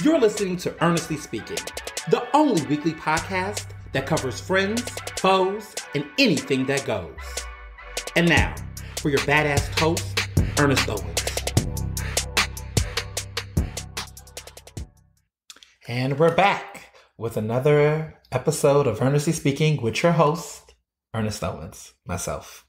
You're listening to Ernestly Speaking, the only weekly podcast that covers friends, foes, and anything that goes. And now, for your badass host, Ernest Owens. And we're back with another episode of Ernestly Speaking with your host, Ernest Owens, myself.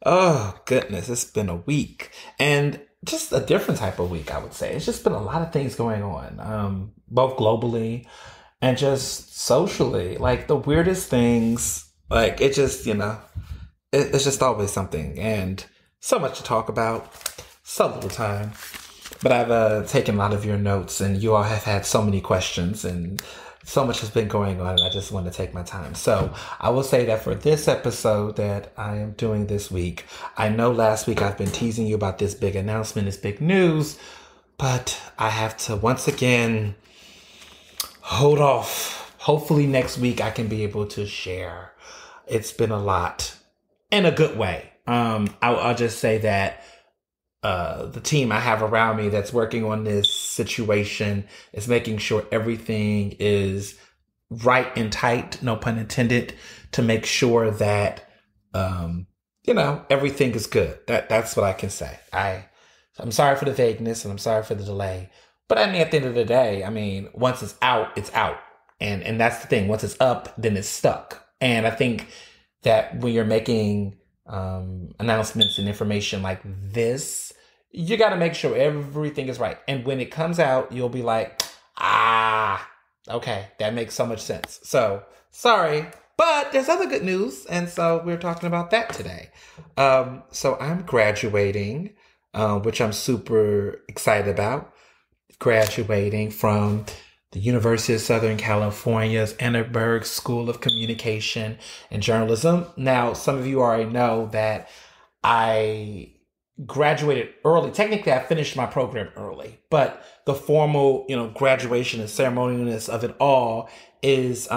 Oh, goodness, it's been a week. And just a different type of week, I would say. It's just been a lot of things going on, both globally and just socially. Like the weirdest things, like it just, it's just always something. And so much to talk about, so little time. But I've taken a lot of your notes and you all have had so many questions and so much has been going on and I just want to take my time. So I will say that for this episode that I am doing this week, I know last week I've been teasing you about this big announcement, this big news, but I have to once again hold off. Hopefully next week I can be able to share. It's been a lot in a good way. I'll just say that the team I have around me that's working on this situation is making sure everything is right and tight, no pun intended, to make sure that, everything is good. That's what I can say. I'm sorry for the vagueness and I'm sorry for the delay, but at the end of the day, once it's out, it's out. And that's the thing. Once it's up, then it's stuck. And I think that when you're making, announcements and information like this, you got to make sure everything is right. And when it comes out, you'll be like, okay, that makes so much sense. So sorry, but there's other good news. And so we're talking about that today. So I'm graduating, which I'm super excited about. Graduating from the University of Southern California's Annenberg School of Communication and Journalism. Now, some of you already know that I graduated early. Technically, I finished my program early, but the formal, graduation and ceremonialness of it all is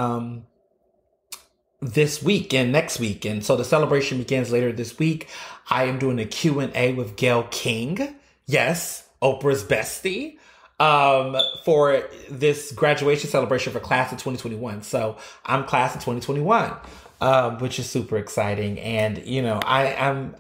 this week and next week. And so the celebration begins later this week. I am doing a Q&A with Gayle King. Yes, Oprah's bestie. For this graduation celebration for class of 2021. So I'm class of 2021, which is super exciting. And,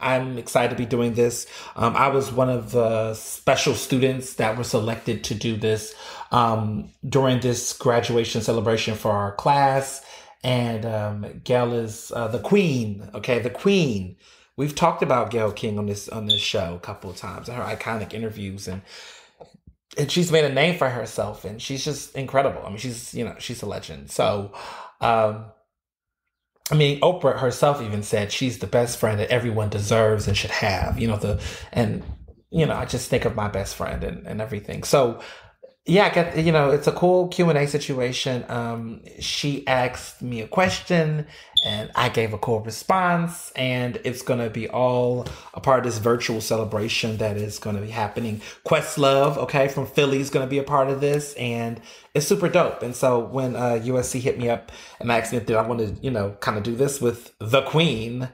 I'm excited to be doing this. I was one of the special students that were selected to do this, during this graduation celebration for our class. And, Gayle is, the queen. Okay. The queen. We've talked about Gayle King on this show a couple of times, her iconic interviews and she's made a name for herself and she's just incredible. She's a legend. So, Oprah herself even said she's the best friend that everyone deserves and should have, I just think of my best friend and everything. So yeah, it's a cool Q&A situation. She asked me a question and I gave a cool response and it's going to be all a part of this virtual celebration that is going to be happening. Questlove, okay, from Philly is going to be a part of this and it's super dope. And so when USC hit me up and asked me if I wanted to, kind of do this with the queen,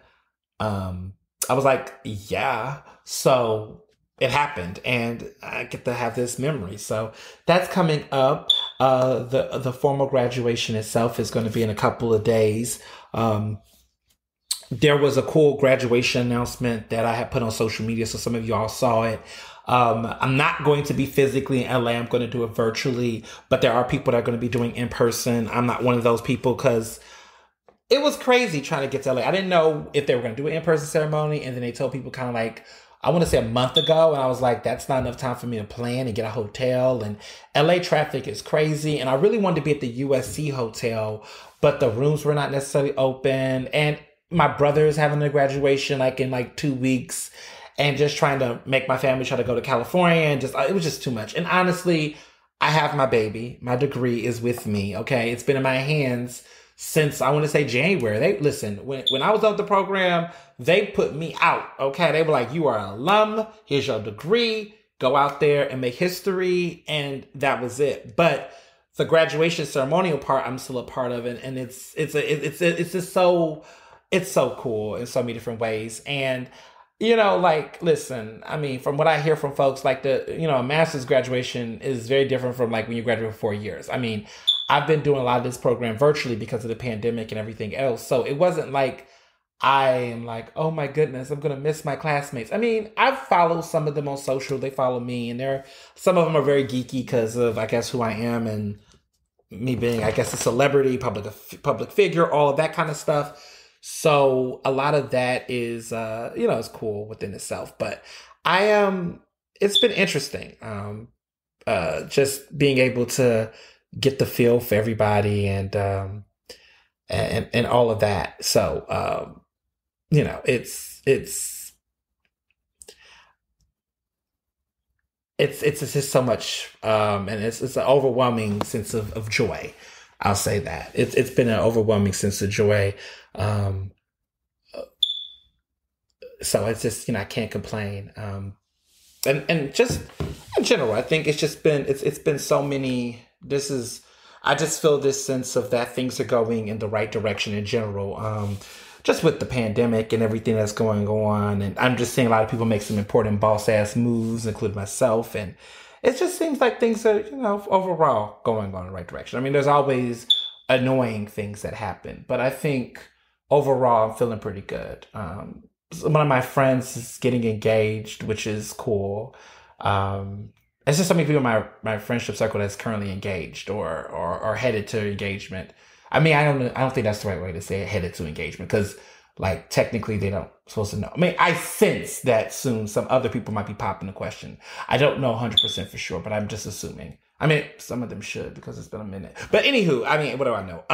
I was like, yeah. So it happened and I get to have this memory. So that's coming up. The formal graduation itself is going to be in a couple of days. There was a cool graduation announcement that I had put on social media. So some of y'all saw it. I'm not going to be physically in LA. I'm going to do it virtually, but there are people that are going to be doing in person. I'm not one of those people because it was crazy trying to get to LA. I didn't know if they were going to do an in-person ceremony. And then they told people kind of like, I want to say a month ago. And I was like, that's not enough time for me to plan and get a hotel. And LA traffic is crazy. And I really wanted to be at the USC hotel, but the rooms were not necessarily open. And my brother is having a graduation in 2 weeks and just trying to make my family try to go to California. And it was just too much. And honestly, I have my baby. My degree is with me. Okay. It's been in my hands since I want to say January. When I was up the program, they put me out. Okay. They were like, you are an alum. Here's your degree. Go out there and make history. And that was it. But the graduation ceremonial part, I'm still a part of it. And it's so cool in so many different ways. And like, listen, I mean, from what I hear from folks, like a master's graduation is very different from like when you graduate for 4 years. I mean, I've been doing a lot of this program virtually because of the pandemic and everything else. So it wasn't like I am like, oh my goodness, I'm gonna miss my classmates. I mean, I've followed some of them on social. They follow me, and some of them are very geeky because of, I guess, who I am and me being, I guess, a celebrity, public figure, all of that kind of stuff. So a lot of that is, it's cool within itself. But I it's been interesting, just being able to get the feel for everybody and all of that. So it's it's just so much, and it's an overwhelming sense of joy. I'll say that it's been an overwhelming sense of joy. Um, so it's just, I can't complain. And just in general, I think it's been so many. I just feel this sense of that things are going in the right direction in general. Just with the pandemic and everything that's going on, and I'm just seeing a lot of people make some important boss ass moves, including myself, and it just seems like things are, overall going on in the right direction. I mean, there's always annoying things that happen, but I think overall I'm feeling pretty good. One of my friends is getting engaged, which is cool. It's just so many people in my friendship circle that's currently engaged or headed to engagement. I mean, I don't think that's the right way to say it, headed to engagement, because like technically they don't supposed to know. I mean, I sense that soon some other people might be popping the question. I don't know 100% for sure, but I'm just assuming. I mean, some of them should, because it's been a minute. But anywho, I mean, what do I know?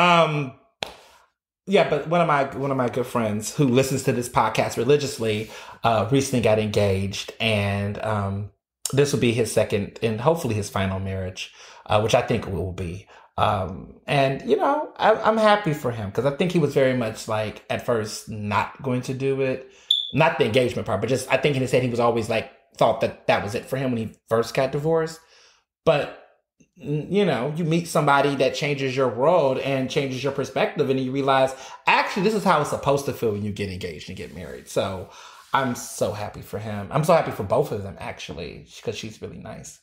Yeah, but one of my good friends who listens to this podcast religiously recently got engaged, and this will be his second and hopefully his final marriage, which I think it will be. And I'm happy for him, because I think he was very much like at first not going to do it, not the engagement part, but just I think in his head he was always like thought that was it for him when he first got divorced. But you meet somebody that changes your world and changes your perspective, and you realize actually this is how it's supposed to feel when you get engaged and get married. So I'm so happy for him. I'm so happy for both of them, actually, because she's really nice.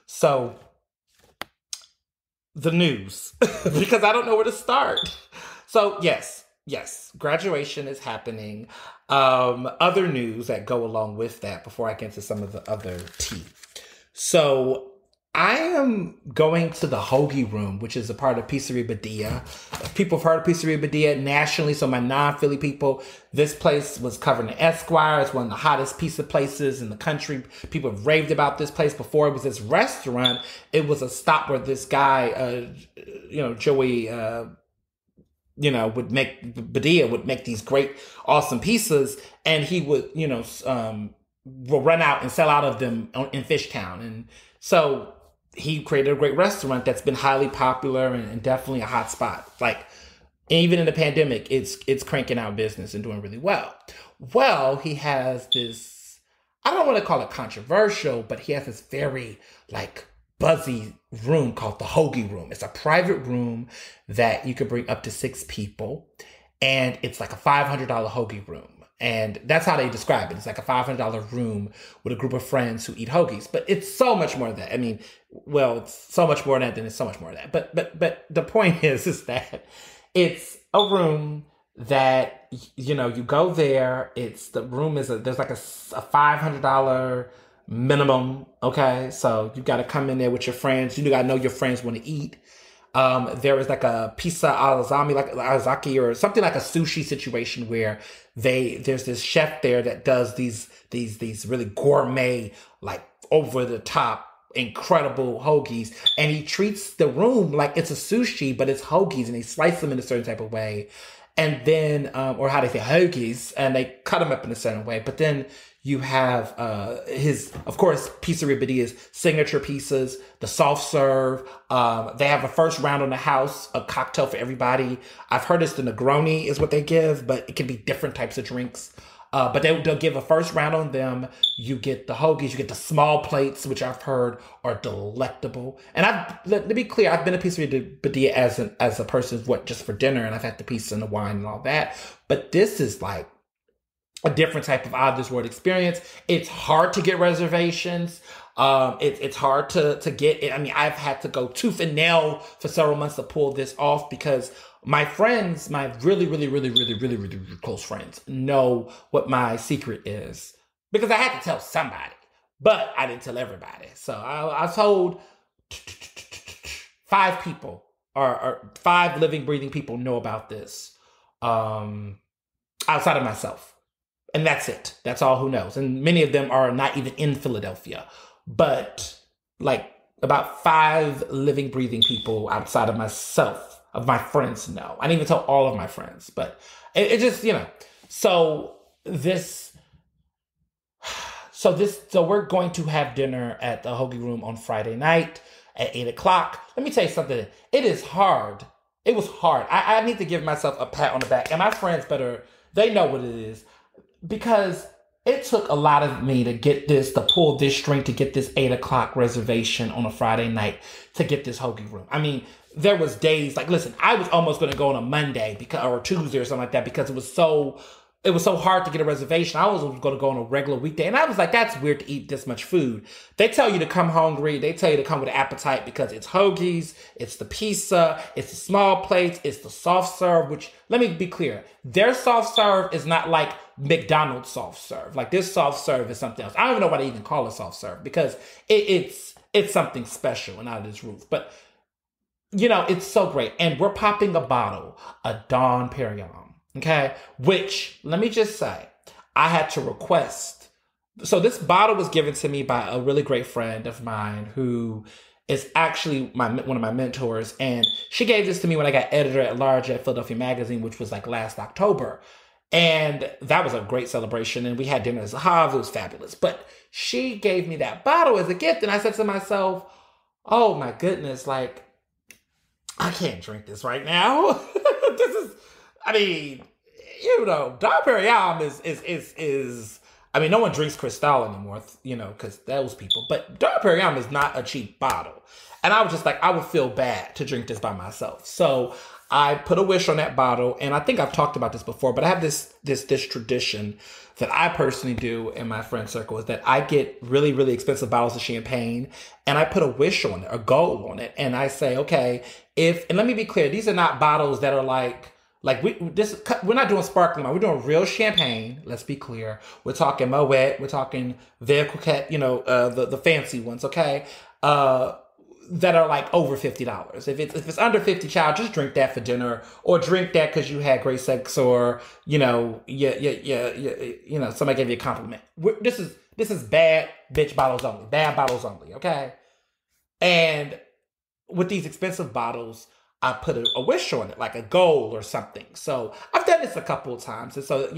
So the news, because I don't know where to start. So yes, graduation is happening. Other news that go along with that before I get into some of the other tea. So I am going to the Hoagie Room, which is a part of Pizzeria Badia. People have heard of Pizzeria Badia nationally, so my non-Philly people, this place was covered in Esquire. It's one of the hottest pizza places in the country. People have raved about this place before. It was this restaurant. It was a stop where this guy, Joey, Badia would make these great, awesome pizzas, and he would, will run out and sell out of them in Fishtown. And so he created a great restaurant that's been highly popular and definitely a hot spot. Like, even in the pandemic, it's cranking out business and doing really well. Well, he has this, I don't want to call it controversial, but he has this very like buzzy room called the Hoagie Room. It's a private room that you could bring up to 6 people, and it's like a $500 hoagie room. And that's how they describe it. It's like a $500 room with a group of friends who eat hoagies. But it's so much more than that. I mean, well, it's so much more than that, then it's so much more than that. But the point is that it's a room that, you go there. There's like a $500 minimum. Okay. So you got to come in there with your friends. You got to know your friends want to eat. There is like a pizza alazami, like alazaki, or something like a sushi situation where there's this chef there that does these really gourmet, like over the top, incredible hoagies, and he treats the room like it's a sushi, but it's hoagies, and they slice them in a certain type of way. And then, or how they say hoagies, and they cut them up in a certain way. But then you have of course, Pizzeria Badia's signature pizzas, the soft serve. They have a first round on the house, a cocktail for everybody. I've heard it's the Negroni is what they give, but it can be different types of drinks. But they'll give a first round on them. You get the hoagies, you get the small plates, which I've heard are delectable. And let me be clear, I've been a Pizzeria Badia as a person, just for dinner, and I've had the pizza and the wine and all that. But this is like a different type of out of this world experience. It's hard to get reservations. It's hard to get it. I mean, I've had to go tooth and nail for several months to pull this off because my friends, my really close friends, know what my secret is because I had to tell somebody, but I didn't tell everybody. So I told 5 people, or 5 living, breathing people know about this, outside of myself. And that's it. That's all who knows. And many of them are not even in Philadelphia. But like about 5 living, breathing people outside of myself, of my friends know. I didn't even tell all of my friends. But it just, So we're going to have dinner at the Hoagie Room on Friday night at 8 o'clock. Let me tell you something. It is hard. It was hard. I need to give myself a pat on the back. And my friends they know what it is. Because it took a lot of me to pull this string, to get this 8 o'clock reservation on a Friday night, to get this Hoagie Room. I mean, there was days, like, listen, I was almost going to go on a Monday or Tuesday or something like that because it was so hard to get a reservation. I was going to go on a regular weekday. And I was like, that's weird to eat this much food. They tell you to come hungry. They tell you to come with an appetite because it's hoagies, it's the pizza, it's the small plates, it's the soft serve, which, let me be clear, their soft serve is not like McDonald's soft serve. Like, this soft serve is something else. I don't even know why they even call it soft serve because it's something special and out of this roof. But, it's so great. And we're popping a bottle of Dom Perignon. Okay, which, let me just say, I had to request. So this bottle was given to me by a really great friend of mine who is actually one of my mentors. And she gave this to me when I got editor at large at Philadelphia Magazine, which was like last October. And that was a great celebration. And we had dinner as a Hav. It was fabulous. But she gave me that bottle as a gift. And I said to myself, oh my goodness, like, I can't drink this right now. This is... I mean, Dom Perignon is I mean, no one drinks Cristal anymore, because those people. But Dom Perignon is not a cheap bottle. And I was just like, I would feel bad to drink this by myself. So I put a wish on that bottle. And I think I've talked about this before, but I have this tradition that I personally do in my friend circle is that I get really, really expensive bottles of champagne and I put a wish on it, a goal on it. And I say, okay, and let me be clear, these are not bottles that are like we're not doing sparkling wine. We're doing real champagne. Let's be clear. We're talking Moet. We're talking Veuve Cloquet. The fancy ones. Okay, that are like over $50. If it's under 50, child, just drink that for dinner, or drink that because you had great sex, or somebody gave you a compliment. This is bad bitch bottles only. Bad bottles only. Okay, and with these expensive bottles, I put a wish on it, like a goal or something. So I've done this a couple of times. And so,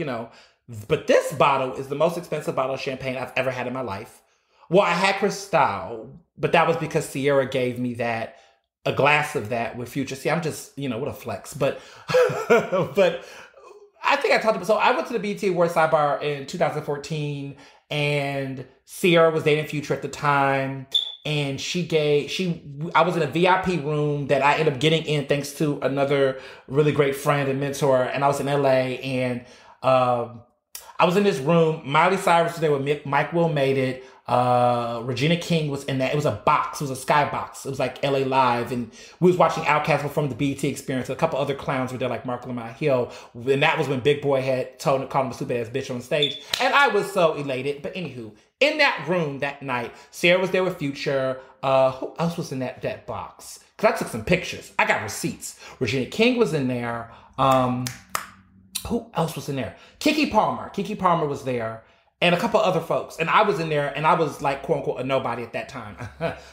but this bottle is the most expensive bottle of champagne I've ever had in my life. Well, I had Cristal, but that was because Sierra gave me a glass of that with Future. See, I'm just, what a flex. But, but I think I talked about, so I went to the BET Awards Sidebar in 2014 and Sierra was dating Future at the time. And I was in a VIP room that I ended up getting in thanks to another really great friend and mentor. And I was in LA and I was in this room. Miley Cyrus was there with Mike Will Made It. Regina King was in that. It was a box. It was a skybox. It was like LA Live. And we was watching Outkast perform the BET Experience. A couple other clowns were there like Mark Lamont Hill. And that was when Big Boy had called him a stupid ass bitch on stage. And I was so elated. But anywho, in that room that night, Sierra was there with Future. Who else was in that box? Because I took some pictures. I got receipts. Regina King was in there. Who else was in there? Keke Palmer. Keke Palmer was there. And a couple other folks. And I was in there and I was like, quote unquote, a nobody at that time.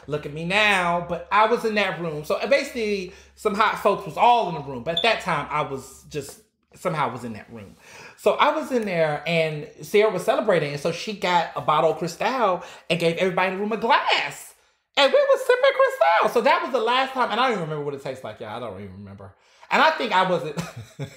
Look at me now. But I was in that room. So basically, some hot folks was all in the room. But at that time, I was just somehow was in that room. So I was in there and Sarah was celebrating. And so she got a bottle of Cristal and gave everybody in the room a glass. And we was sipping Cristal. So that was the last time. And I don't even remember what it tastes like, y'all. I don't even remember. And I think I wasn't,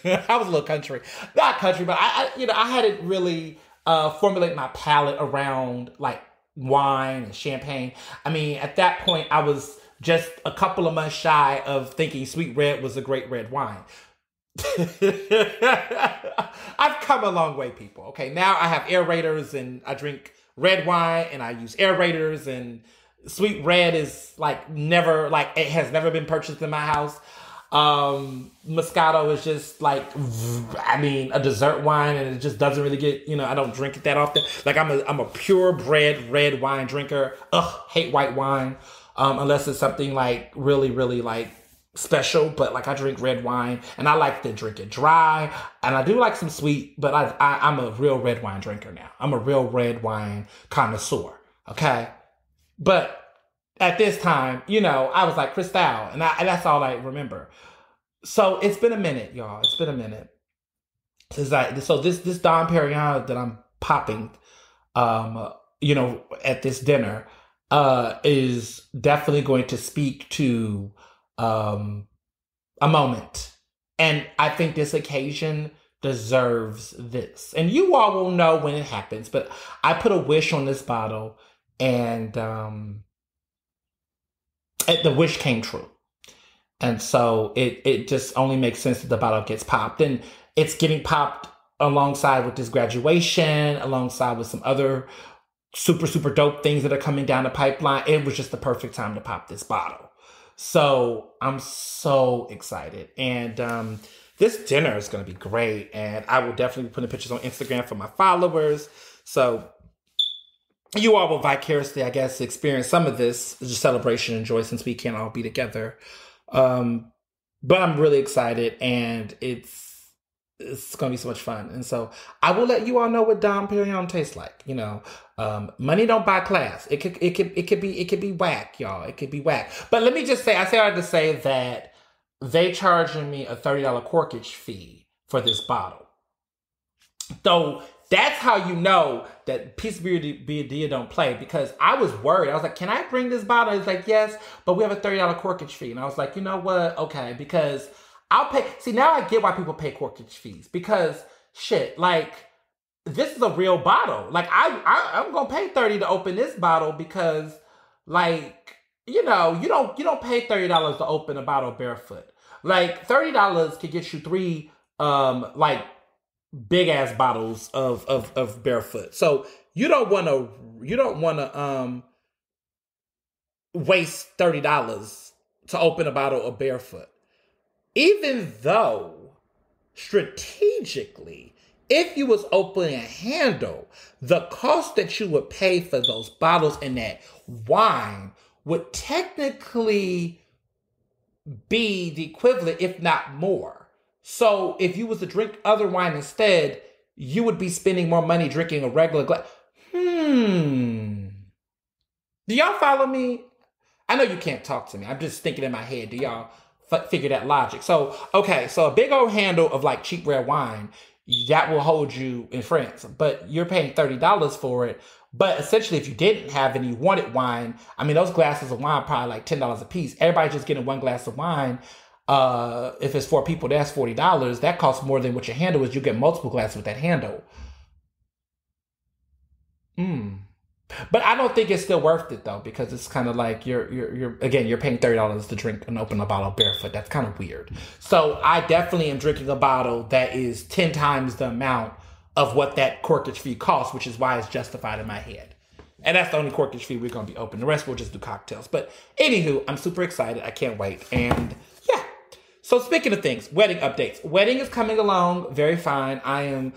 I was a little country. Not country, but I hadn't really formulate my palate around like wine and champagne. I mean, at that point, I was just a couple of months shy of thinking Sweet Red was a great red wine. I've come a long way, people. Okay, now I have aerators and I drink red wine and I use aerators, and sweet red is like never, like it has never been purchased in my house. Moscato is just like, I mean, a dessert wine, and it just doesn't really get, I don't drink it that often. Like I'm a purebred red wine drinker. Ugh, hate white wine. Unless it's something like really, really like special, but like I drink red wine and I like to drink it dry, and I do like some sweet, but I'm a real red wine drinker now. I'm a real red wine connoisseur. Okay. But at this time, I was like Cristal, and that's all I remember. So it's been a minute, y'all. It's been a minute since this Dom Perignon that I'm popping, at this dinner, is definitely going to speak to a moment, and I think this occasion deserves this. And you all will know when it happens. But I put a wish on this bottle, and the wish came true. And so it just only makes sense that the bottle gets popped. And it's getting popped alongside with this graduation, alongside with some other super, super dope things that are coming down the pipeline. It was just the perfect time to pop this bottle. So I'm so excited. And this dinner is going to be great. And I will definitely be putting pictures on Instagram for my followers. So you all will vicariously, I guess, experience some of this celebration and joy, since we can't all be together. But I'm really excited, and it's going to be so much fun. And so I will let you all know what Dom Perignon tastes like. Money don't buy class. It could be whack, y'all. It could be whack. But let me just say, I had to say that they charging me a $30 corkage fee for this bottle. So that's how you know that Piece of Beer don't play, because I was worried. I was like, can I bring this bottle? He's like, yes, but we have a $30 corkage fee. And I was like, you know what? Okay, because I'll pay. See, now I get why people pay corkage fees, because shit, like, this is a real bottle. Like, I'm going to pay $30 to open this bottle, because like, you don't pay $30 to open a bottle barefoot. Like, $30 could get you 3, like, big ass bottles of barefoot. So you don't want to waste $30 to open a bottle of barefoot. Even though strategically, if you was opening a handle, the cost that you would pay for those bottles and that wine would technically be the equivalent, if not more. So if you was to drink other wine instead, you would be spending more money drinking a regular glass. Do y'all follow me? I know you can't talk to me. I'm just thinking in my head. Do y'all figure that logic? So, okay, so a big old handle of like cheap red wine, that will hold you in France. But you're paying $30 for it. But essentially, if you didn't have any, you wanted wine, I mean, those glasses of wine are probably like $10 a piece. Everybody's just getting one glass of wine. If it's 4 people, that's $40. That costs more than what your handle is. You get multiple glasses with that handle. But I don't think it's still worth it though, because it's kind of like you're paying $30 to drink and open a bottle barefoot. That's kind of weird. So I definitely am drinking a bottle that is 10 times the amount of what that corkage fee costs, which is why it's justified in my head. And that's the only corkage fee we're going to be open. The rest we'll just do cocktails. But anywho, I'm super excited. I can't wait. And yeah. So speaking of things, wedding updates. Wedding is coming along very fine. I am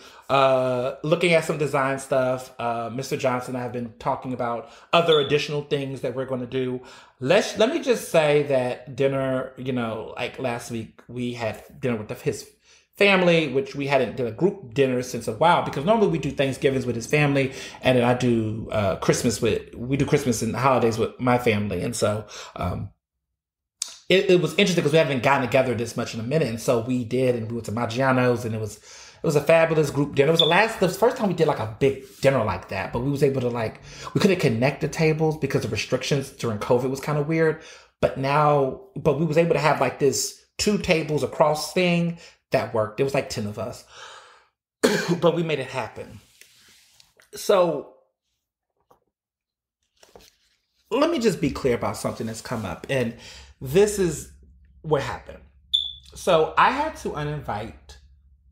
looking at some design stuff. Mr. Johnson and I have been talking about other additional things that we're going to do. Let me just say that dinner, like last week, we had dinner with his family, which we hadn't done a group dinner since a while, because normally we do Thanksgivings with his family, and then I do Christmas and holidays with my family. And so it was interesting because we haven't gotten together this much in a minute. And so we did, and we went to Maggiano's, and it was a fabulous group dinner. It was the first time we did like a big dinner like that, but we was able to we couldn't connect the tables because of restrictions during COVID was kind of weird. But we was able to have like this 2 tables across thing that worked. It was like 10 of us, but we made it happen. So let me just be clear about something that's come up. And this is what happened. So I had to uninvite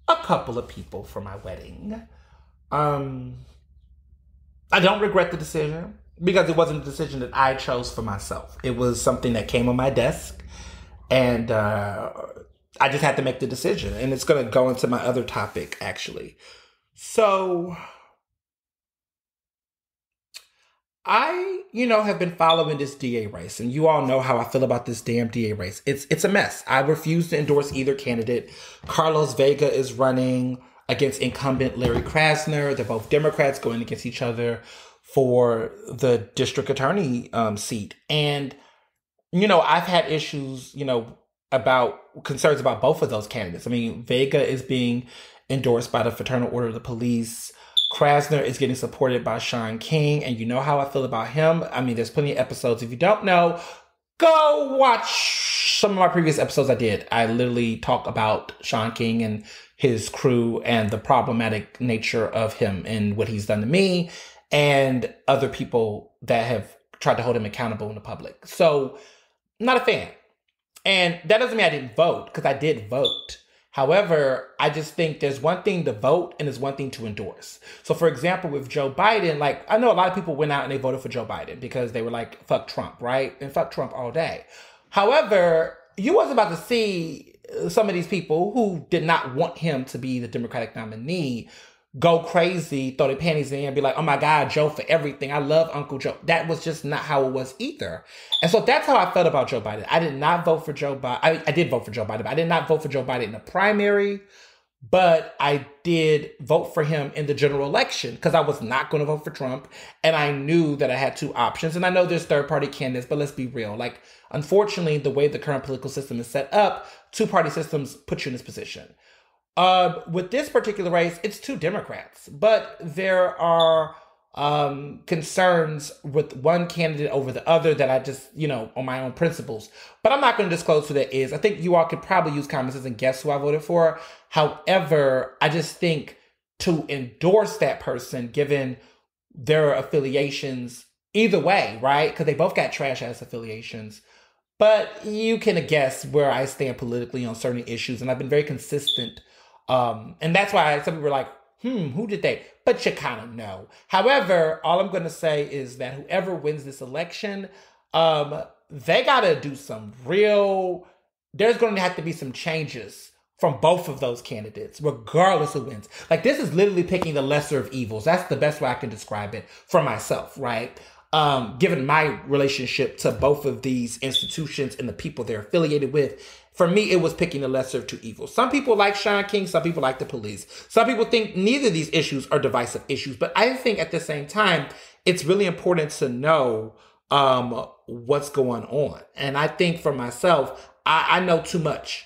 a couple of people for my wedding. Um, I don't regret the decision because it wasn't a decision that I chose for myself. It was something that came on my desk, and I just had to make the decision. And it's going to go into my other topic, actually. So have been following this DA race, and you all know how I feel about this damn DA race. It's a mess. I refuse to endorse either candidate. Carlos Vega is running against incumbent Larry Krasner. They're both Democrats going against each other for the district attorney seat. And, I've had issues, about concerns about both of those candidates. I mean, Vega is being endorsed by the Fraternal Order of the Police. Krasner is getting supported by Sean King, and you know how I feel about him. I mean, there's plenty of episodes. If you don't know, go watch some of my previous episodes I did. I literally talk about Sean King and his crew and the problematic nature of him and what he's done to me and other people that have tried to hold him accountable in the public. So, not a fan. And that doesn't mean I didn't vote, because I did vote. However, I just think there's one thing to vote and there's one thing to endorse. So, for example, with Joe Biden, I know a lot of people went out and they voted for Joe Biden because they were like, fuck Trump, right? And fuck Trump all day. However, you wasn't about to see some of these people who did not want him to be the Democratic nominee go crazy, throw their panties in the air and be like, oh my God, Joe for everything. I love Uncle Joe. That was just not how it was either. And so that's how I felt about Joe Biden. I did not vote for Joe Biden. I did vote for Joe Biden, but I did not vote for Joe Biden in the primary. But I did vote for him in the general election because I was not going to vote for Trump. And I knew that I had two options. And I know there's third-party candidates, but let's be real. Unfortunately, the way the current political system is set up, two-party systems put you in this position. With this particular race, it's two Democrats, but there are concerns with one candidate over the other that I just, on my own principles. But I'm not going to disclose who that is. I think you all could probably use common sense and guess who I voted for. However, I just think to endorse that person, given their affiliations, either way, right? Because they both got trash ass affiliations. But you can guess where I stand politically on certain issues, and I've been very consistent. And that's why some people were like, who did they? But you kind of know. However, all I'm going to say is that whoever wins this election, they got to do there's going to have to be some changes from both of those candidates, regardless who wins. This is literally picking the lesser of evils. That's the best way I can describe it for myself, right? Given my relationship to both of these institutions and the people they're affiliated with, for me, it was picking the lesser of two evils. Some people like Sean King, some people like the police. Some people think neither of these issues are divisive issues. But I think at the same time, it's really important to know what's going on. And I think for myself, I know too much.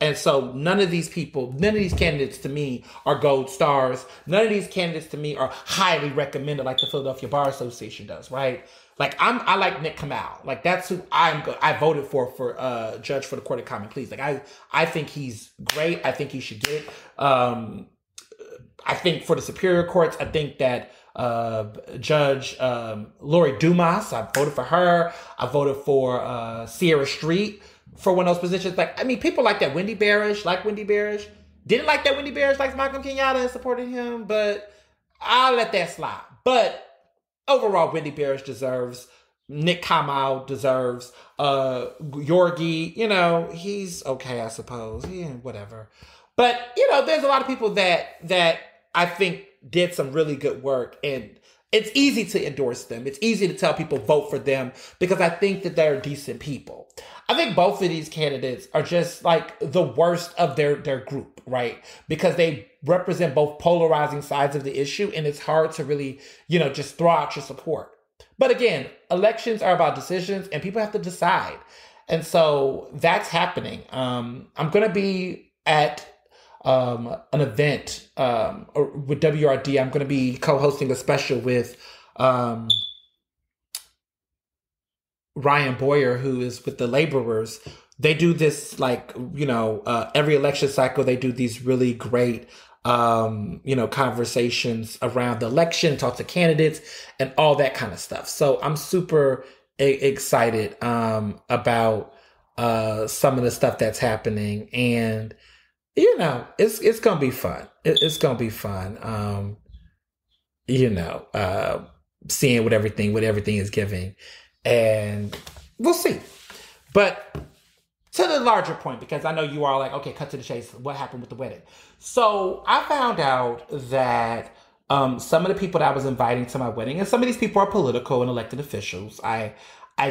And so none of these candidates to me are gold stars. None of these candidates to me are highly recommended like the Philadelphia Bar Association does, right? I like Nick Kamal. That's who I voted for judge for the Court of Common Pleas. I think he's great. I think he should get it. I think for the Superior Courts, I think that Judge Lori Dumas, I voted for her. I voted for Sierra Street for one of those positions. People like that. Wendy Barish, Didn't like that Wendy Barish likes Malcolm Kenyatta and supported him, but I'll let that slide. But overall, Wendy Barish deserves, Nick Kamal deserves, Yorgi, he's okay, I suppose. Yeah, whatever. But, there's a lot of people that I think did some really good work, and it's easy to endorse them. It's easy to tell people vote for them because I think that they're decent people. I think both of these candidates are just the worst of their group, right? Because they represent both polarizing sides of the issue, and it's hard to really, just throw out your support. But again, elections are about decisions, and people have to decide. And so that's happening. I'm going to be at an event with WRD. I'm going to be co-hosting a special with Ryan Boyer, who is with the laborers. They do this every election cycle. They do these really great conversations around the election, talk to candidates and all that kind of stuff. So I'm super excited about some of the stuff that's happening, and it's gonna be fun. It's gonna be fun. You know, seeing what everything is giving, and we'll see. But to the larger point, because I know you are like, okay, cut to the chase. What happened with the wedding? So I found out that some of the people that I was inviting to my wedding, and some of these people are political and elected officials. I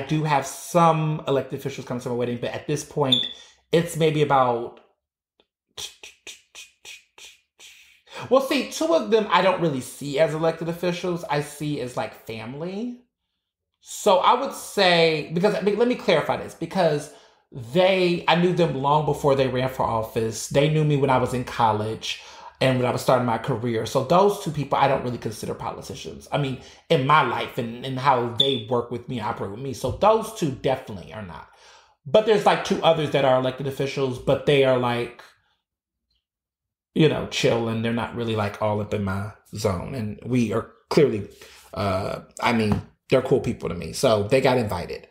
do have some elected officials coming to my wedding, but at this point, it's maybe about. Well, see, two of them I don't really see as elected officials. I see as like family. So I would say, because let me clarify this, because I knew them long before they ran for office. They knew me when I was in college and when I was starting my career. So those two people I don't really consider politicians. I mean, in my life and how they work with me, operate with me. So those two definitely are not. But there's like two others that are elected officials, but they are like, chill, and they're not really like all up in my zone. And we are clearly, they're cool people to me. So they got invited.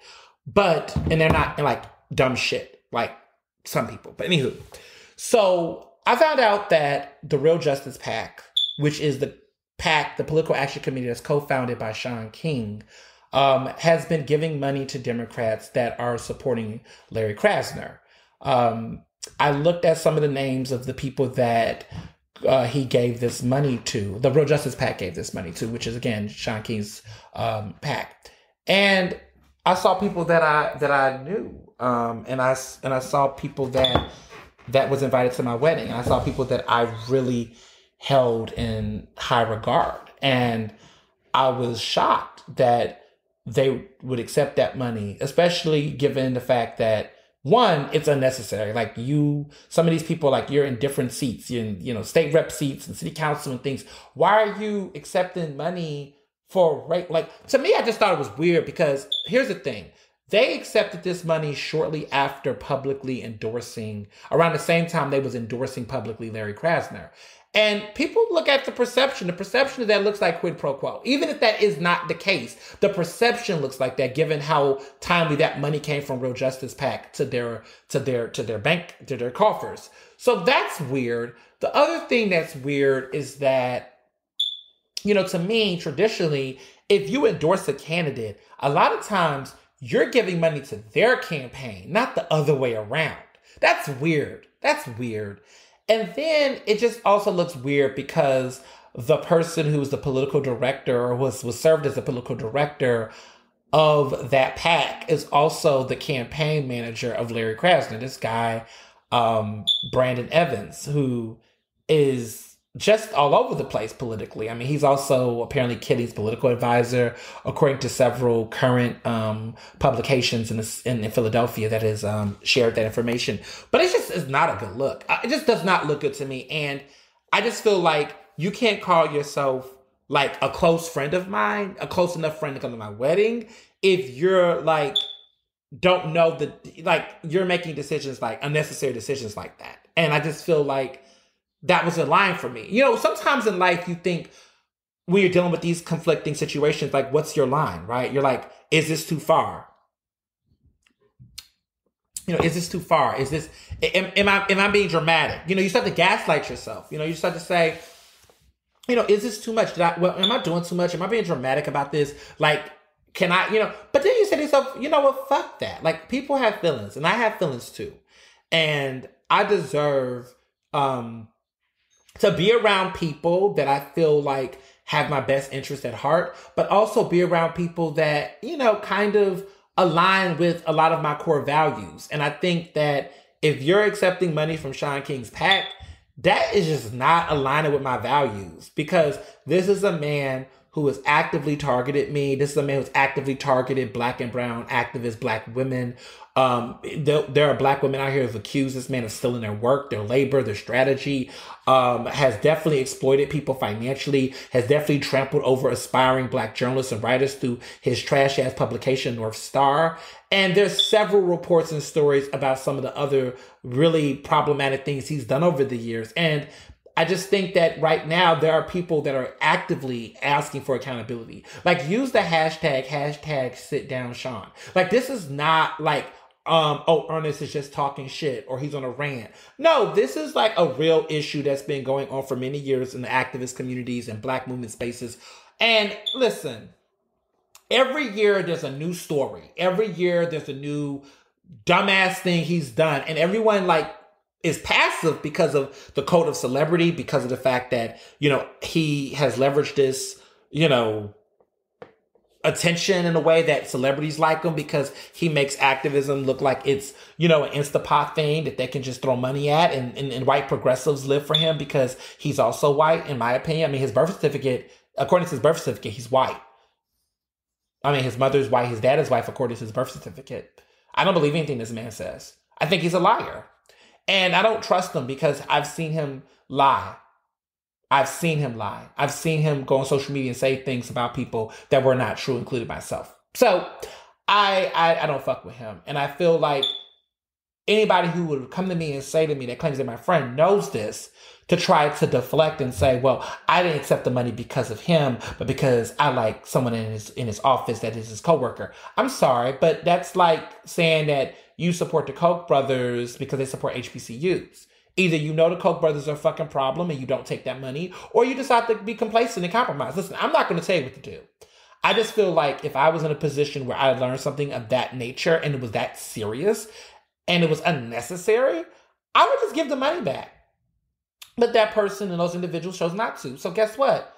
And they're not like dumb shit like some people. But anywho, so I found out that the Real Justice PAC, which is the PAC, the Political Action Committee that's co-founded by Shaun King, has been giving money to Democrats that are supporting Larry Krasner. I looked at some of the names of the people that he gave this money to. The Real Justice PAC gave this money to, which is again Shaun King's PAC, and I saw people that I knew, and I saw people that was invited to my wedding, and I saw people that I really held in high regard, and I was shocked that they would accept that money, especially given the fact that, one, it's unnecessary. Like some of these people, like you're in different seats, you're in, state rep seats and city council and things. Why are you accepting money for rape? Like, to me, I just thought it was weird, because here's the thing. They accepted this money shortly after publicly endorsing, around the same time they was endorsing publicly Larry Krasner. And people look at the perception. The perception of that looks like quid pro quo. Even if that is not the case, the perception looks like that, given how timely that money came from Real Justice PAC to their bank, to their coffers. So that's weird. The other thing that's weird is that, to me, traditionally, if you endorse a candidate, a lot of times you're giving money to their campaign, not the other way around. That's weird. And then it just also looks weird because the person who was the political director, or was served as the political director of that PAC, is also the campaign manager of Larry Krasner. This guy, Brandon Evans, who is just all over the place politically. I mean, he's also apparently Kenny's political advisor, according to several current publications in Philadelphia that has shared that information. But it's not a good look. It just does not look good to me. And I just feel like you can't call yourself like a close friend of mine, a close enough friend to come to my wedding, if you're like, don't know that, like, you're making decisions, like unnecessary decisions like that. And I just feel like that was a line for me. Sometimes in life you think, when you're dealing with these conflicting situations, like, what's your line, right? You're like, is this too far? Is this too far? Is this, am I being dramatic? You start to gaslight yourself. You start to say, is this too much? Am I doing too much? Am I being dramatic about this? Like, can I, but then you say to yourself, you know what? Fuck that. Like, people have feelings, and I have feelings too. And I deserve, to be around people that I feel like have my best interest at heart, but also be around people that, kind of align with a lot of my core values. And I think that if you're accepting money from Shaun King's PAC, that is just not aligning with my values, because this is a man who has actively targeted me. This is a man who's actively targeted Black and brown activists, Black women. There are Black women out here who've accused this man of stealing their work, their labor, their strategy, has definitely exploited people financially, has definitely trampled over aspiring Black journalists and writers through his trash ass publication, North Star. And there's several reports and stories about some of the other really problematic things he's done over the years. And I just think that right now there are people that are actively asking for accountability. Like, use the hashtag sit down Shaun. Like, this is not like oh, Ernest is just talking shit or he's on a rant. No, this is like a real issue that's been going on for many years in the activist communities and Black movement spaces. And listen, every year there's a new story. Every year there's a new dumbass thing he's done. And everyone like is passive because of the code of celebrity, because of the fact that, he has leveraged this, attention in a way that celebrities like him, because he makes activism look like it's, an Instapot thing that they can just throw money at, and white progressives live for him because he's also white, in my opinion. I mean, his birth certificate, according to his birth certificate, he's white. I mean, his mother's white, his dad is white, according to his birth certificate. I don't believe anything this man says. I think he's a liar. And I don't trust him because I've seen him lie. I've seen him lie. I've seen him go on social media and say things about people that were not true, including myself. So I don't fuck with him. And I feel like anybody who would come to me and say to me that claims they're my friend knows this, to try to deflect and say, well, I didn't accept the money because of him, but because I like someone in his office that is his coworker. I'm sorry, but that's like saying that you support the Koch brothers because they support HBCUs. Either you know the Koch brothers are a fucking problem and you don't take that money, or you decide to be complacent and compromise. Listen, I'm not going to tell you what to do. I just feel like if I was in a position where I learned something of that nature and it was that serious and it was unnecessary, I would just give the money back. But that person and those individuals chose not to. So guess what?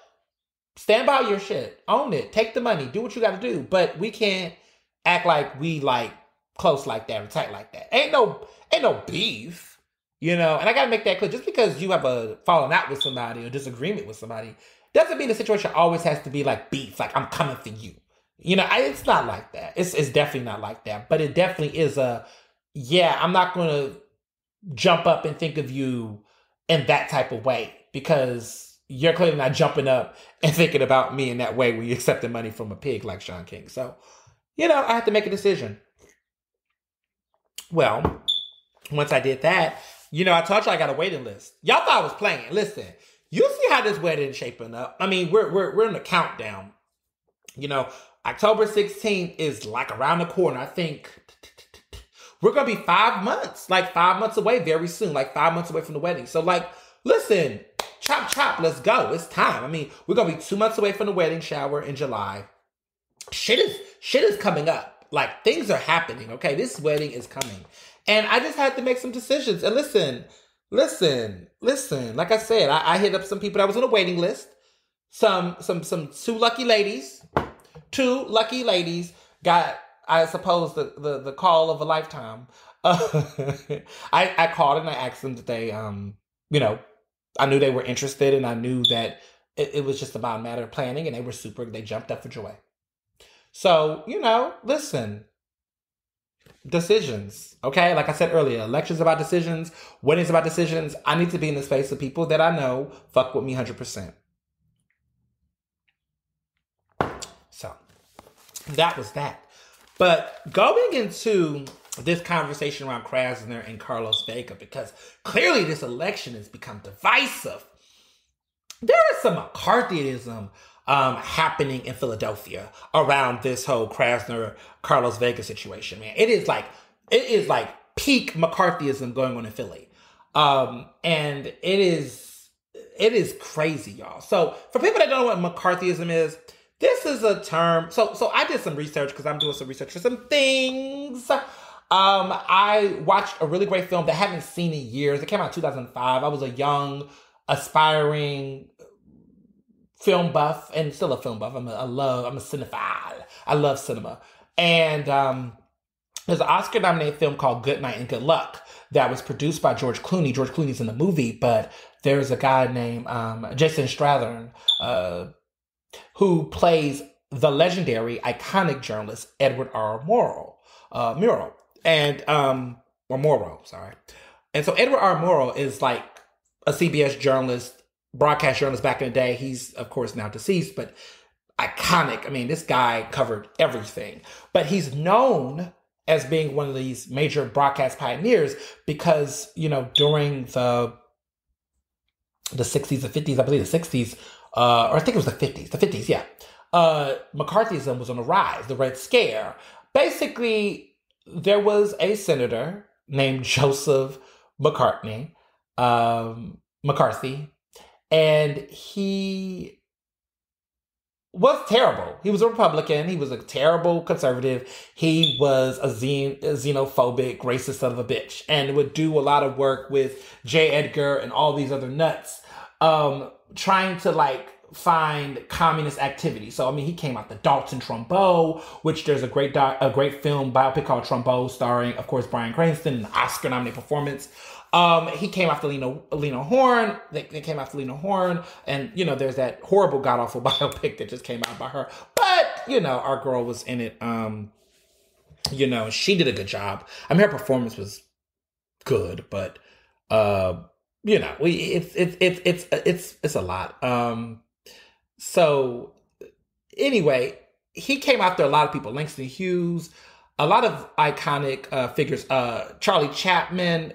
Stand by your shit. Own it. Take the money. Do what you got to do. But we can't act like we like close like that or tight like that. Ain't no beef, And I got to make that clear. Just because you have a falling out with somebody or disagreement with somebody doesn't mean the situation always has to be like beef. Like I'm coming for you. It's not like that. It's definitely not like that. But it definitely is I'm not going to jump up and think of you in that type of way, because you're clearly not jumping up and thinking about me in that way when you accepted money from a pig like Sean King. So, I had to make a decision. Well, once I did that, I told you I got a waiting list. Y'all thought I was playing. Listen, you see how this wedding is shaping up. I mean, we're in the countdown. October 16th is like around the corner. I think we're going to be 5 months away very soon, like 5 months away from the wedding. So listen, chop, chop, let's go. It's time. I mean, we're going to be 2 months away from the wedding shower in July. Shit is coming up. Like things are happening. Okay. This wedding is coming. And I just had to make some decisions. And listen. Like I said, I hit up some people that was on a waiting list. Some two lucky ladies got, I suppose, the call of a lifetime. I called and I asked them that they, I knew they were interested, and I knew that it was just about a matter of planning, and they jumped up for joy. So, listen, decisions, okay? Like I said earlier, elections about decisions, weddings about decisions. I need to be in the space of people that I know fuck with me 100%. So, that was that. But going into this conversation around Krasner and Carlos Vega, because clearly this election has become divisive, there is some McCarthyism happening in Philadelphia around this whole Krasner Carlos Vega situation, man. It is like peak McCarthyism going on in Philly. And it is crazy, y'all. So for people that don't know what McCarthyism is, this is a term. So I did some research because I'm doing some research for some things. I watched a really great film that I haven't seen in years. It came out in 2005. I was a young, aspiring film buff, and still a film buff. I'm a cinephile. I love cinema. And there's an Oscar-nominated film called Good Night and Good Luck that was produced by George Clooney. George Clooney's in the movie, but there's a guy named Jason Strathern who plays the legendary, iconic journalist Edward R. Murrow. And Morrow, sorry. And so Edward R. Murrow is like a CBS journalist, broadcast journalist back in the day. He's, of course, now deceased, but iconic. I mean, this guy covered everything. But he's known as being one of these major broadcast pioneers because, during the 60s, the 50s, I believe the 60s, or I think it was the 50s, yeah. McCarthyism was on the rise, the Red Scare. Basically, there was a senator named Joseph McCartney, McCarthy, and he was terrible. He was a Republican. He was a terrible conservative. He was a xenophobic, racist son of a bitch, and would do a lot of work with J. Edgar and all these other nuts, trying to like find communist activity. So I mean, he came out the Dalton Trumbo, which there's a great film biopic called Trumbo, starring, of course, Bryan Cranston, an Oscar-nominated performance. He came after Lena Horne. They came after Lena Horne, and you know, there's that horrible god awful biopic that just came out by her. But you know, our girl was in it. You know, she did a good job. I mean, her performance was good, but you know, it's a lot. So anyway, he came after a lot of people. Langston Hughes, a lot of iconic figures. Charlie Chaplin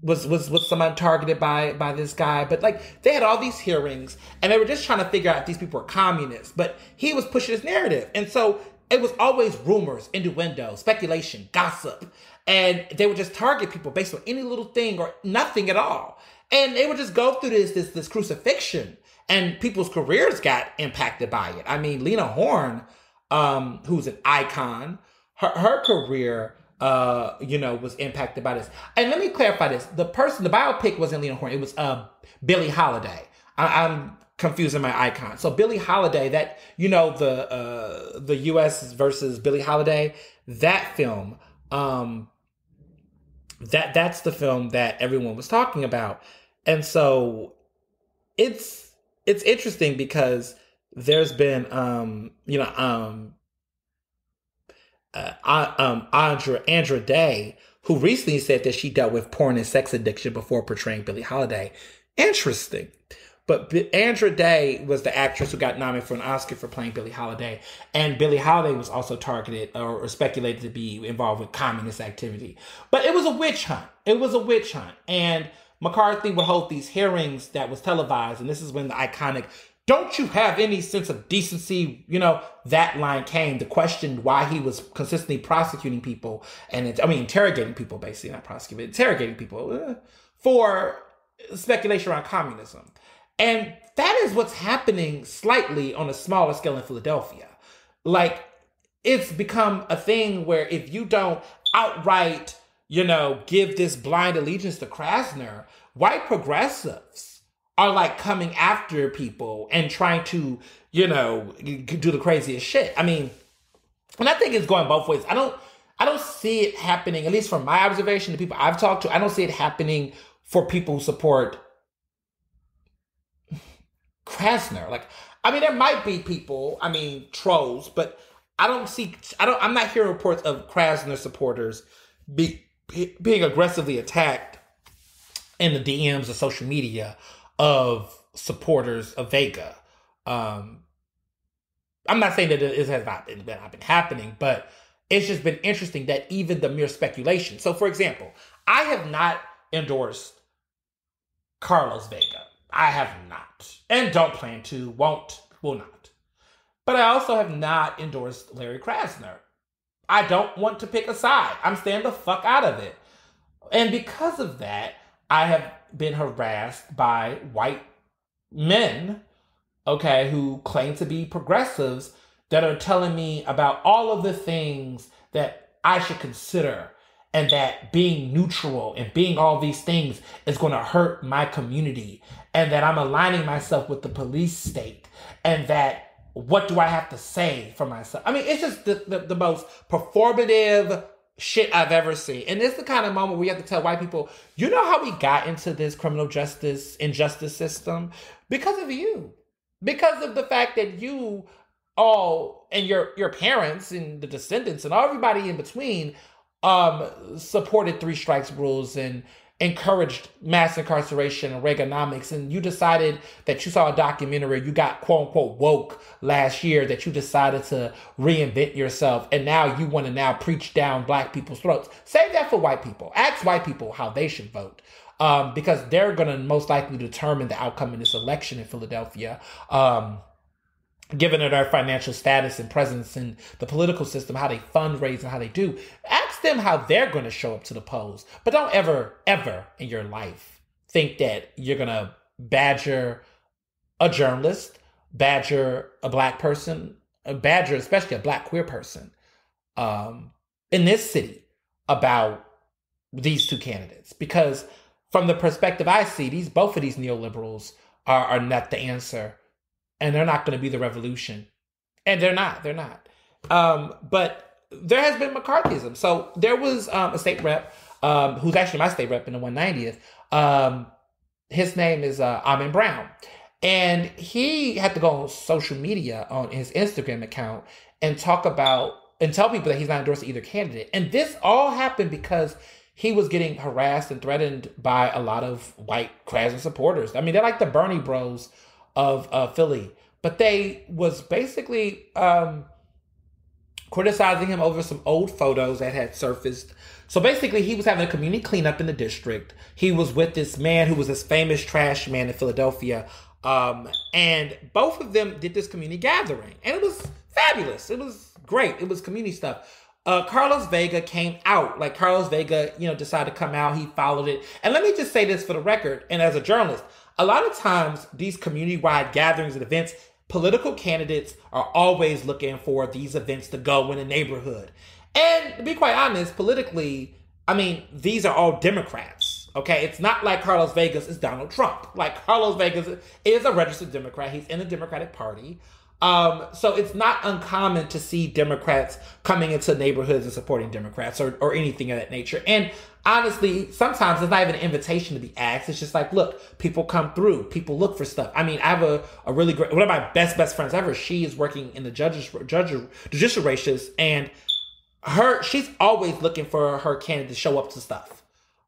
was someone targeted by this guy. But like, they had all these hearings and they were just trying to figure out if these people were communists. But he was pushing his narrative. And so it was always rumors, innuendo, speculation, gossip. And they would just target people based on any little thing or nothing at all. And they would just go through this crucifixion. And people's careers got impacted by it. I mean, Lena Horne, who's an icon, her career, you know, was impacted by this. And let me clarify this. The biopic wasn't Lena Horne. It was Billie Holiday. I'm confusing my icon. So Billie Holiday, that, you know, the U.S. versus Billie Holiday, that film, that's the film that everyone was talking about. And so it's interesting because there's been, you know, Andra Day, who recently said that she dealt with porn and sex addiction before portraying Billie Holiday. Interesting. But Andra Day was the actress who got nominated for an Oscar for playing Billie Holiday. And Billie Holiday was also targeted or speculated to be involved with communist activity. But it was a witch hunt. It was a witch hunt. And McCarthy would hold these hearings that was televised. And this is when the iconic, "Don't you have any sense of decency?" You know, that line came to question why he was consistently prosecuting people interrogating people, basically, not prosecuting, interrogating people for speculation around communism. And that is what's happening slightly on a smaller scale in Philadelphia. Like, it's become a thing where if you don't outright, you know, give this blind allegiance to Krasner, white progressives are like coming after people and trying to, you know, do the craziest shit. I mean, and I think it's going both ways. I don't see it happening, at least from my observation, the people I've talked to, I don't see it happening for people who support Krasner. Like, I mean, there might be people, I mean, trolls, but I'm not hearing reports of Krasner supporters being aggressively attacked in the DMs of social media of supporters of Vega. I'm not saying that it has not been happening, but it's just been interesting that even the mere speculation. So, for example, I have not endorsed Carlos Vega. I have not, and don't plan to, will not. But I also have not endorsed Larry Krasner. I don't want to pick a side. I'm staying the fuck out of it. And because of that, I have been harassed by white men, okay, who claim to be progressives that are telling me about all of the things that I should consider, and that being neutral and being all these things is going to hurt my community, and that I'm aligning myself with the police state, and that what do I have to say for myself? I mean, it's just the most performative shit I've ever seen. And it's the kind of moment where you have to tell white people, you know how we got into this criminal justice injustice system? Because of you. Because of the fact that you all and your parents and the descendants and everybody in between supported three strikes rules and encouraged mass incarceration and Reaganomics, and you decided that you saw a documentary, you got quote unquote woke last year, that you decided to reinvent yourself, and now you want to now preach down black people's throats. Save that for white people. Ask white people how they should vote, because they're going to most likely determine the outcome in this election in Philadelphia. given their financial status and presence in the political system, how they fundraise and how they do. Ask them how they're going to show up to the polls. But don't ever, ever in your life think that you're going to badger a journalist, badger a black person, badger especially a black queer person in this city about these two candidates. Because from the perspective I see, both of these neoliberals are not the answer. And they're not going to be the revolution. And they're not. But there has been McCarthyism. So there was a state rep, who's actually my state rep in the 190th. His name is Amin Brown. And he had to go on social media on his Instagram account and tell people that he's not endorsing either candidate. And this all happened because he was getting harassed and threatened by a lot of white Krasner supporters. I mean, they're like the Bernie bros of Philly, but they was basically criticizing him over some old photos that had surfaced. So basically, he was having a community cleanup in the district. He was with this man who was this famous trash man in Philadelphia, and both of them did this community gathering, and it was fabulous. It was great. It was community stuff. Carlos Vega came out. Like Carlos Vega, decided to come out. He followed it. And let me just say this for the record, and as a journalist, a lot of times these community-wide gatherings and events, political candidates are always looking for these events to go in a neighborhood. And to be quite honest, politically, I mean, these are all Democrats, okay? It's not like Carlos Vegas is Donald Trump. Like Carlos Vegas is a registered Democrat. He's in the Democratic Party. So it's not uncommon to see Democrats coming into neighborhoods and supporting Democrats or anything of that nature. And honestly, sometimes it's not even an invitation to be asked. It's just like, look, people come through. People look for stuff. I mean, I have a really great, one of my best friends ever. She is working in the judicial races, and she's always looking for her candidate to show up to stuff.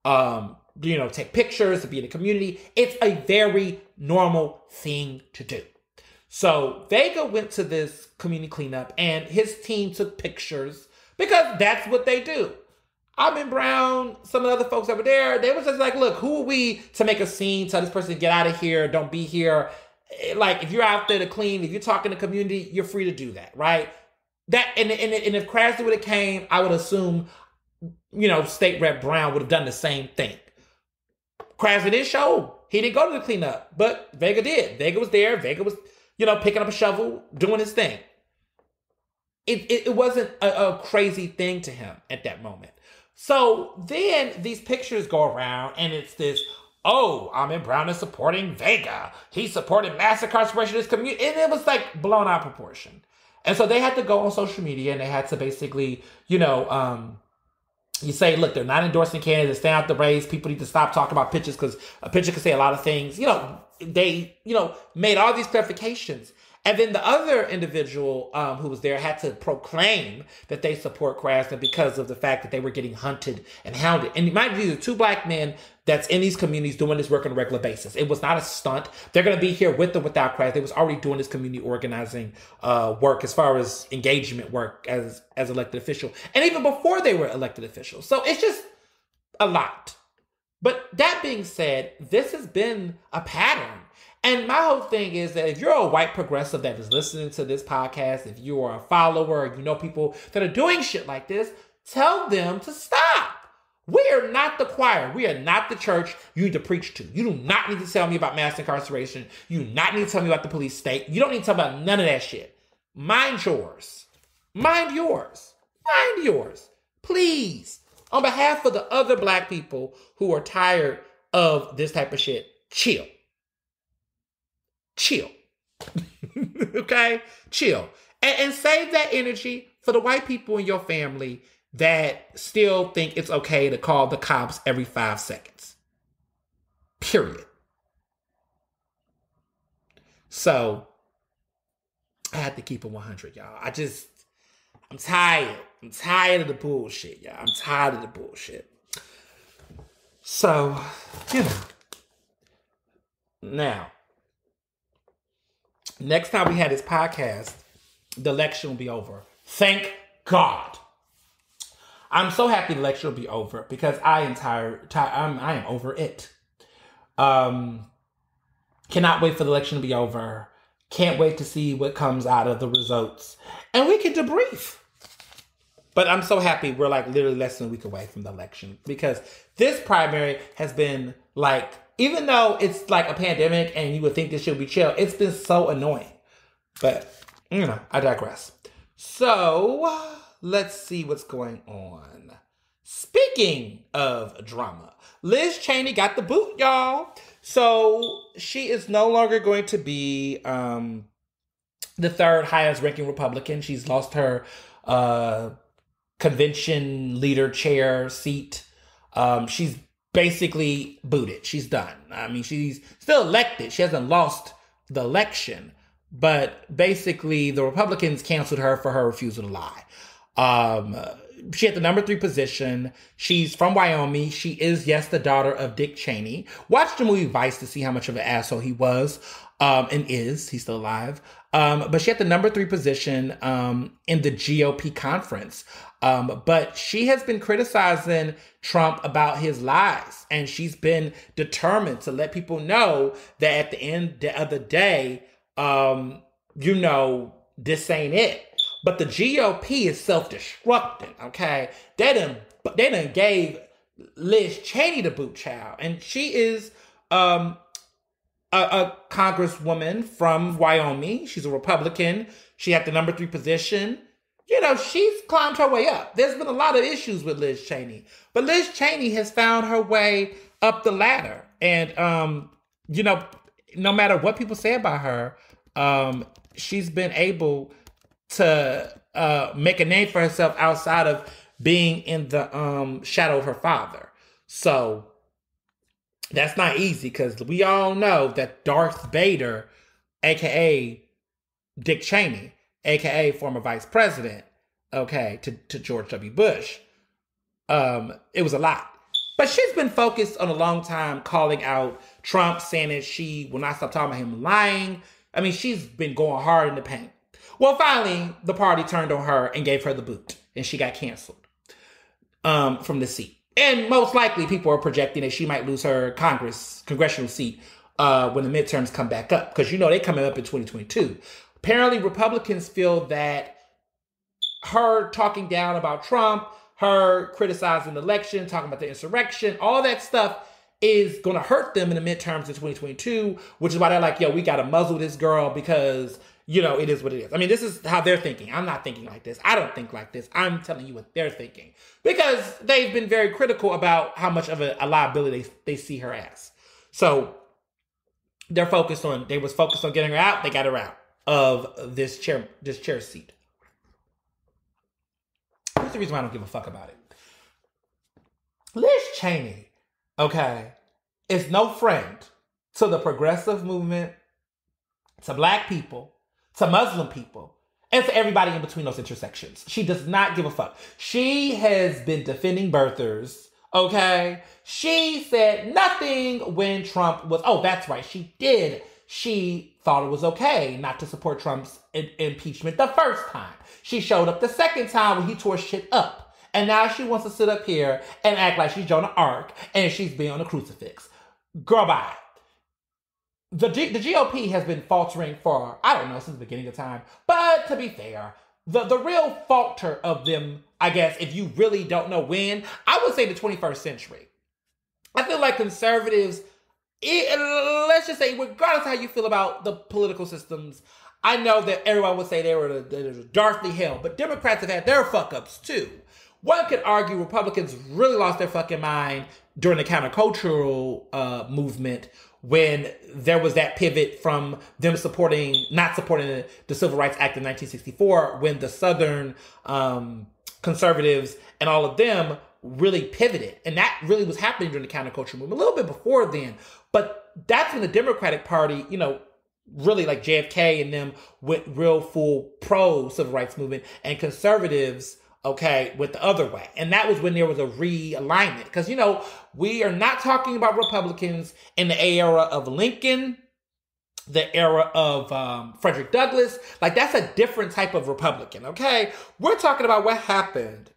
Take pictures, to be in the community. It's a very normal thing to do. So Vega went to this community cleanup and his team took pictures because that's what they do. Amin Brown, some of the other folks that were there, they were just like, look, who are we to make a scene, tell this person to get out of here, don't be here. Like, if you're out there to clean, if you're talking to community, you're free to do that, right? And if Krasner would have came, I would assume, State Rep Brown would have done the same thing. Krasner didn't show. He didn't go to the cleanup, but Vega did. Vega was there. Vega was picking up a shovel, doing his thing. It wasn't a crazy thing to him at that moment. So then these pictures go around and it's this, Amin Brown is supporting Vega. He's supporting mass incarceration of this community. And it was like blown out of proportion. And so they had to go on social media and they had to basically, you say, look, they're not endorsing candidates, stay out the race. People need to stop talking about pictures because a picture can say a lot of things. They, made all these clarifications. And then the other individual who was there had to proclaim that they support Krasner because of the fact that they were getting hunted and hounded. And mind you, these are two black men that's in these communities doing this work on a regular basis. It was not a stunt. They're going to be here with or without Krasner. They was already doing this community organizing work as far as engagement work as elected official. And even before they were elected officials. So it's just a lot. But that being said, this has been a pattern. And my whole thing is that if you're a white progressive that is listening to this podcast, if you are a follower, people that are doing shit like this, tell them to stop. We are not the choir. We are not the church you need to preach to. You do not need to tell me about mass incarceration. You do not need to tell me about the police state. You don't need to tell me about none of that shit. Mind yours. Mind yours. Mind yours. Please. On behalf of the other black people who are tired of this type of shit, chill. Chill. Okay? Chill. And save that energy for the white people in your family that still think it's okay to call the cops every 5 seconds. Period. So, I had to keep it 100, y'all. I'm tired. I'm tired of the bullshit, y'all. I'm tired of the bullshit. So, Now, next time we had this podcast, the election will be over. Thank God. I'm so happy the election will be over because I am tired. I am over it. Cannot wait for the election to be over. Can't wait to see what comes out of the results. And we can debrief. But I'm so happy we're like literally less than a week away from the election, because this primary has been like, even though it's like a pandemic and you would think this should be chill, it's been so annoying. But, I digress. So, let's see what's going on. Speaking of drama, Liz Cheney got the boot, y'all. So, she is no longer going to be the third highest ranking Republican. She's lost her convention leader chair seat. She's basically booted. She's done. I mean, she's still elected. She hasn't lost the election, but basically the Republicans canceled her for her refusal to lie. She had the number 3 position. She's from Wyoming. She is, yes, the daughter of Dick Cheney. Watch the movie Vice to see how much of an asshole he was, and is. He's still alive. But she had the number 3 position in the GOP conference. But she has been criticizing Trump about his lies. And she's been determined to let people know that at the end of the day, this ain't it. But the GOP is self-destructing, okay? They done gave Liz Cheney the boot, child. And she is a congresswoman from Wyoming. She's a Republican. She had the number 3 position. She's climbed her way up. There's been a lot of issues with Liz Cheney. But Liz Cheney has found her way up the ladder. And, no matter what people say about her, she's been able to make a name for herself outside of being in the shadow of her father. So that's not easy, because we all know that Darth Vader, a.k.a. Dick Cheney, a.k.a. former vice president, okay, to George W. Bush, it was a lot. But she's been focused on a long time calling out Trump, saying that she will not stop talking about him lying. I mean, she's been going hard in the paint. Well, finally, the party turned on her and gave her the boot, and she got canceled from the seat. And most likely, people are projecting that she might lose her congressional seat when the midterms come back up, because they're coming up in 2022. Apparently, Republicans feel that her talking down about Trump, her criticizing the election, talking about the insurrection, all that stuff is going to hurt them in the midterms in 2022, which is why they're like, we got to muzzle this girl because, it is what it is. I mean, this is how they're thinking. I'm not thinking like this. I don't think like this. I'm telling you what they're thinking, because they've been very critical about how much of a liability they see her as. So they was focused on getting her out. They got her out of this chair seat. Here's the reason why I don't give a fuck about it. Liz Cheney, okay, is no friend to the progressive movement, to Black people, to Muslim people, and to everybody in between those intersections. She does not give a fuck. She has been defending birthers, okay? She said nothing when Trump was, that's right, she did. She thought it was okay not to support Trump's impeachment the first time. She showed up the second time when he tore shit up. And now she wants to sit up here and act like she's Joan of Arc and she's being on a crucifix. Girl, bye. The GOP has been faltering for, since the beginning of time. But to be fair, the real falter of them, I guess, if you really don't know when, I would say the 21st century. I feel like conservatives, let's just say, regardless of how you feel about the political systems, I know that everyone would say they were the Darthly hell, but Democrats have had their fuck-ups too. One could argue Republicans really lost their fucking mind during the countercultural movement, when there was that pivot from them not supporting the Civil Rights Act of 1964, when the Southern conservatives and all of them really pivoted. And that really was happening during the counterculture movement, a little bit before then. But that's when the Democratic Party, really like JFK and them went real full pro-civil rights movement, and conservatives, went the other way. And that was when there was a realignment. Because, we are not talking about Republicans in the era of Lincoln, the era of Frederick Douglass. Like, that's a different type of Republican, okay? We're talking about what happened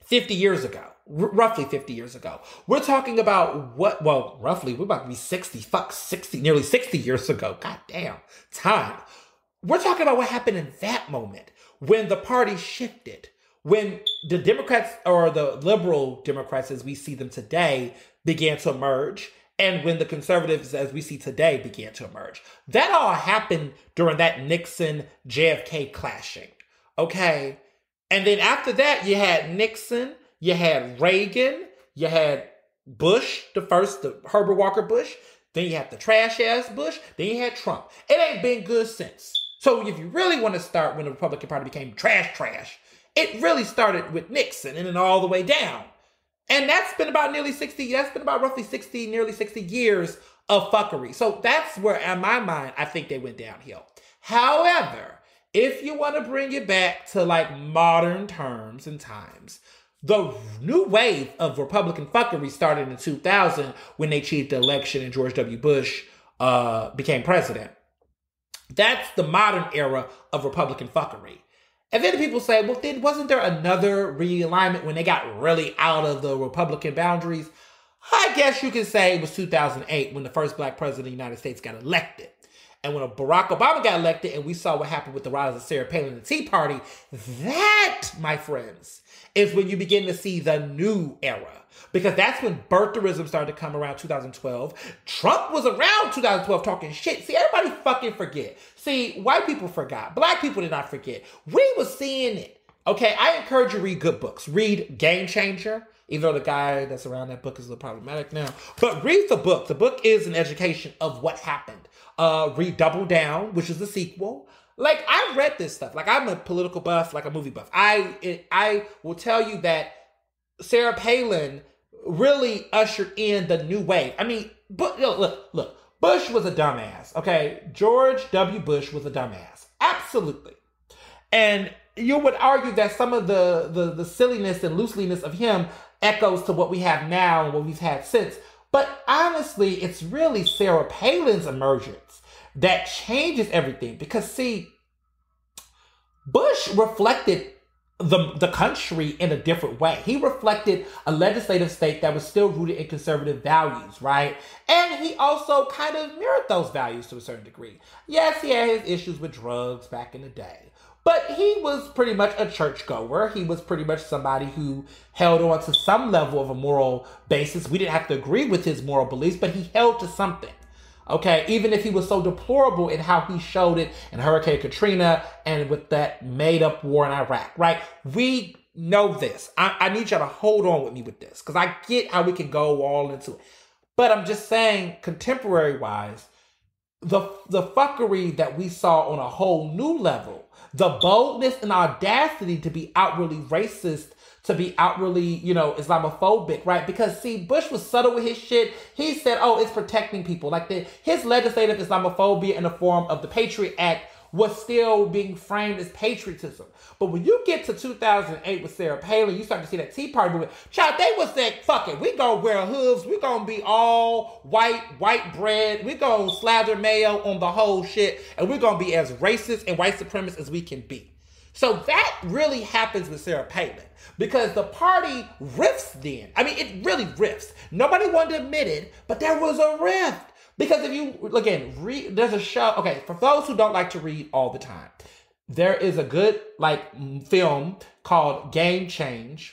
50 years ago, roughly 50 years ago. We're talking about roughly, we're about to be 60, nearly 60 years ago. God damn, time. We're talking about what happened in that moment when the party shifted, when the Democrats, or the liberal Democrats as we see them today, began to emerge, and when the conservatives as we see today began to emerge. That all happened during that Nixon-JFK clashing, okay? And then after that, you had Nixon, you had Reagan, you had Bush, the Herbert Walker Bush, then you had the trash-ass Bush, then you had Trump. It ain't been good since. So if you really want to start when the Republican Party became trash, it really started with Nixon and then all the way down. And that's been about nearly 60, that's been about roughly 60, nearly 60 years of fuckery. So that's where, in my mind, I think they went downhill. However, if you want to bring it back to like modern terms and times, the new wave of Republican fuckery started in 2000 when they cheated the election and George W. Bush became president. That's the modern era of Republican fuckery. And then people say, well, then wasn't there another realignment when they got really out of the Republican boundaries? I guess you could say it was 2008 when the first black president of the United States got elected. And when Barack Obama got elected and we saw what happened with the rise of Sarah Palin and the Tea Party, that, my friends, is when you begin to see the new era. Because that's when birtherism started to come around 2012. Trump was around 2012 talking shit. See, everybody fucking forget. See, white people forgot. Black people did not forget. We were seeing it. Okay, I encourage you to read good books. Read Game Changer, even though the guy that's around that book is a little problematic now. But read the book. The book is an education of what happened. Read Double Down, which is the sequel. Like, I read this stuff. Like, I'm a political buff, like a movie buff. I will tell you that Sarah Palin really ushered in the new wave. I mean, but look, Bush was a dumbass, okay? George W. Bush was a dumbass. Absolutely. And you would argue that some of the silliness and looseliness of him echoes to what we have now and what we've had since. But honestly, it's really Sarah Palin's emergence that changes everything. Because see, Bush reflected the country in a different way. He reflected a legislative state that was still rooted in conservative values, right? And he also kind of mirrored those values to a certain degree. Yes, he had his issues with drugs back in the day, but he was pretty much a churchgoer. He was pretty much somebody who held on to some level of a moral basis. We didn't have to agree with his moral beliefs, but he held to something. Okay, even if he was so deplorable in how he showed it in Hurricane Katrina and with that made-up war in Iraq, right? We know this. I need y'all to hold on with me with this because I get how we can go all into it. But I'm just saying, contemporary-wise, the fuckery that we saw on a whole new level, the boldness and audacity to be outwardly racist, to be outwardly, Islamophobic, right? Because see, Bush was subtle with his shit. He said, oh, it's protecting people. Like his legislative Islamophobia in the form of the Patriot Act was still being framed as patriotism. But when you get to 2008 with Sarah Palin, you start to see that Tea Party movement. Child, they was saying, fuck it. We gonna wear hooves. We gonna be all white bread. We gonna slather mayo on the whole shit. And we're gonna be as racist and white supremacist as we can be. So that really happens with Sarah Palin because the party rifts then. I mean, it really rifts. Nobody wanted to admit it, but there was a rift. Because if you, again, there's a show, okay, for those who don't like to read all the time, there is a good, film called Game Changer,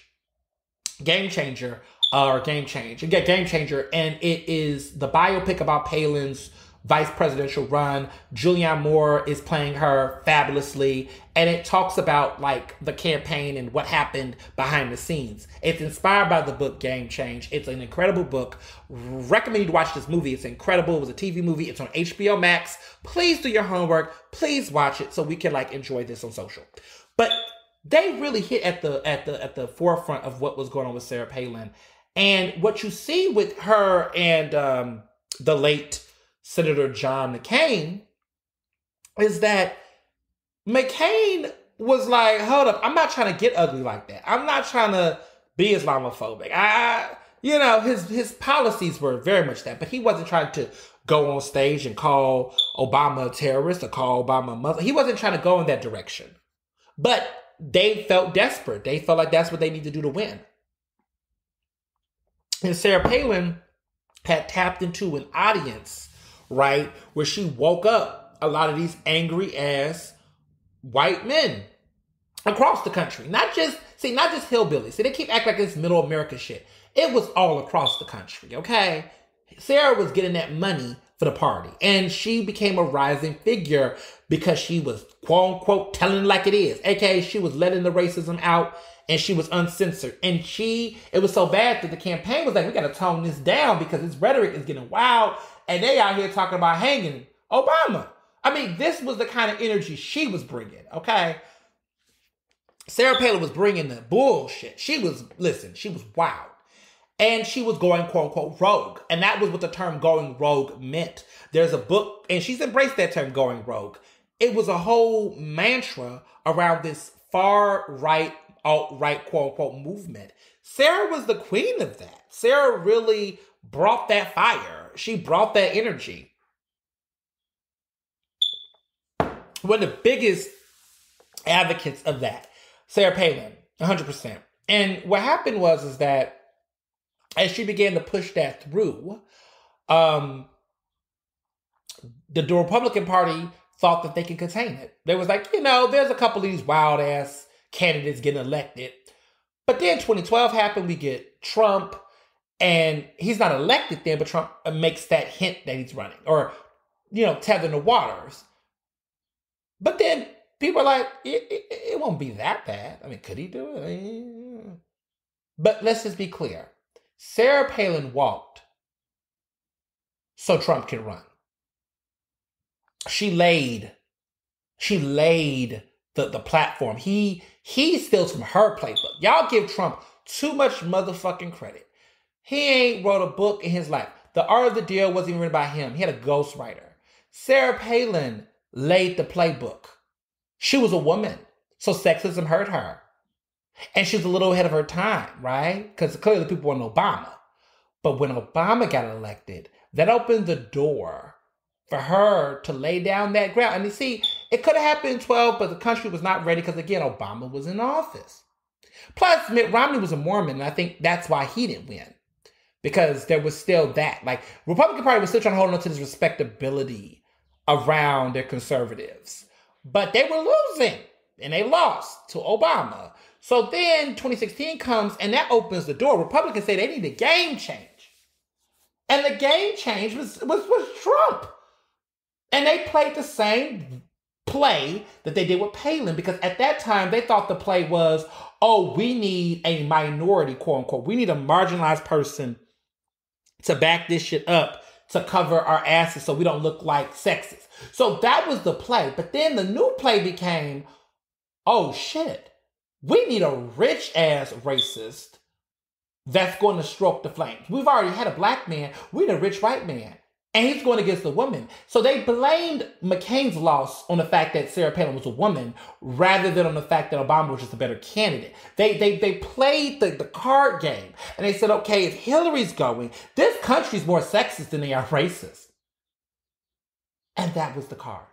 and it is the biopic about Palin's vice presidential run. Julianne Moore is playing her fabulously, and it talks about the campaign and what happened behind the scenes. It's inspired by the book Game Change. It's an incredible book. Recommend you to watch this movie. It's incredible. It was a TV movie. It's on HBO Max. Please do your homework. Please watch it so we can enjoy this on social. But they really hit at the forefront of what was going on with Sarah Palin, and what you see with her and the late Senator John McCain is that McCain was like, hold up, I'm not trying to get ugly like that. I'm not trying to be Islamophobic. His policies were very much that, but he wasn't trying to go on stage and call Obama a terrorist or call Obama a Muslim. He wasn't trying to go in that direction. But they felt desperate. They felt like that's what they need to do to win. And Sarah Palin had tapped into an audience, right, where she woke up a lot of these angry ass white men across the country. Not just hillbillies. See, they keep acting like it's middle America shit. It was all across the country, okay? Sarah was getting that money for the party. And she became a rising figure because she was, quote unquote, telling it like it is. AKA, she was letting the racism out and she was uncensored. And it was so bad that the campaign was like, we got to tone this down because this rhetoric is getting wild. And they out here talking about hanging Obama. I mean, this was the kind of energy she was bringing, okay? Sarah Palin was bringing the bullshit. She was wild. And she was going, quote unquote, rogue. And that was what the term going rogue meant. There's a book, and she's embraced that term, going rogue. It was a whole mantra around this far right, alt-right, quote unquote, movement. Sarah was the queen of that. Sarah really brought that fire. She brought that energy. One of the biggest advocates of that, Sarah Palin, 100%. And what happened was that as she began to push that through, the Republican Party thought that they could contain it. They was like, there's a couple of these wild ass candidates getting elected. But then 2012 happened, we get Trump, and he's not elected then, but Trump makes that hint that he's running, or, tethering the waters. But then people are like, it won't be that bad. I mean, could he do it? But let's just be clear. Sarah Palin walked so Trump can run. She laid the platform. He steals from her playbook. Y'all give Trump too much motherfucking credit. He ain't wrote a book in his life. The Art of the Deal wasn't even written by him. He had a ghostwriter. Sarah Palin laid the playbook. She was a woman, so sexism hurt her. And she was a little ahead of her time, right? Because clearly people want Obama. But when Obama got elected, that opened the door for her to lay down that ground. And you see, it could have happened in 12, but the country was not ready because, again, Obama was in office. Plus, Mitt Romney was a Mormon, and I think that's why he didn't win. Because there was still that. Like, Republican Party was still trying to hold on to this respectability around their conservatives. But they were losing, and they lost to Obama. So then 2016 comes, and that opens the door. Republicans say they need a game change. And the game change was Trump. And they played the same play that they did with Palin, because at that time, they thought the play was, we need a minority, quote unquote. We need a marginalized person to back this shit up, to cover our asses so we don't look like sexists. So that was the play. But then the new play became, oh shit, we need a rich ass racist that's going to stroke the flames. We've already had a black man. We need a rich white man. And he's going against the woman. So they blamed McCain's loss on the fact that Sarah Palin was a woman rather than on the fact that Obama was just a better candidate. They played the card game. And they said, okay, if Hillary's going, this country's more sexist than they are racist. And that was the card.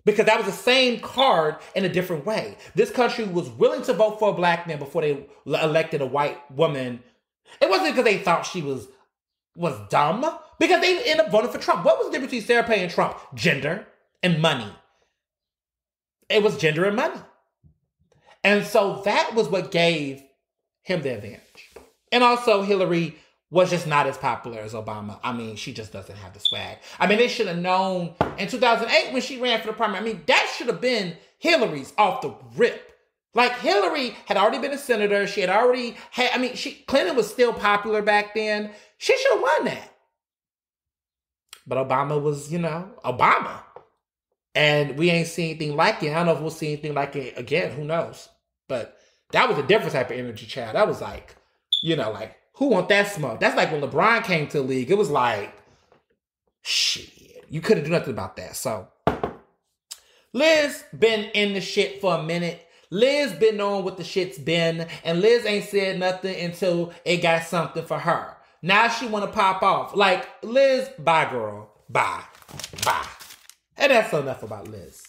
Because that was the same card in a different way. This country was willing to vote for a black man before they elected a white woman. It wasn't because they thought she was dumb. Because they ended up voting for Trump. What was the difference between Sarah Palin and Trump? Gender and money. It was gender and money. And so that was what gave him the advantage. And also Hillary was just not as popular as Obama. I mean, she just doesn't have the swag. I mean, they should have known in 2008 when she ran for the primary. I mean, that should have been Hillary's off the rip. Like, Hillary had already been a senator. She had already had, Clinton was still popular back then. She should have won that. But Obama was, Obama. And we ain't seen anything like it. I don't know if we'll see anything like it again. Who knows? But that was a different type of energy, child. That was like, who want that smoke? That's like when LeBron came to the league. It was like, shit. You couldn't do nothing about that. So, Liz been in the shit for a minute. Liz been knowing what the shit's been. And Liz ain't said nothing until it got something for her. Now she want to pop off. Like, Liz, bye, girl. Bye. Bye. And that's enough about Liz.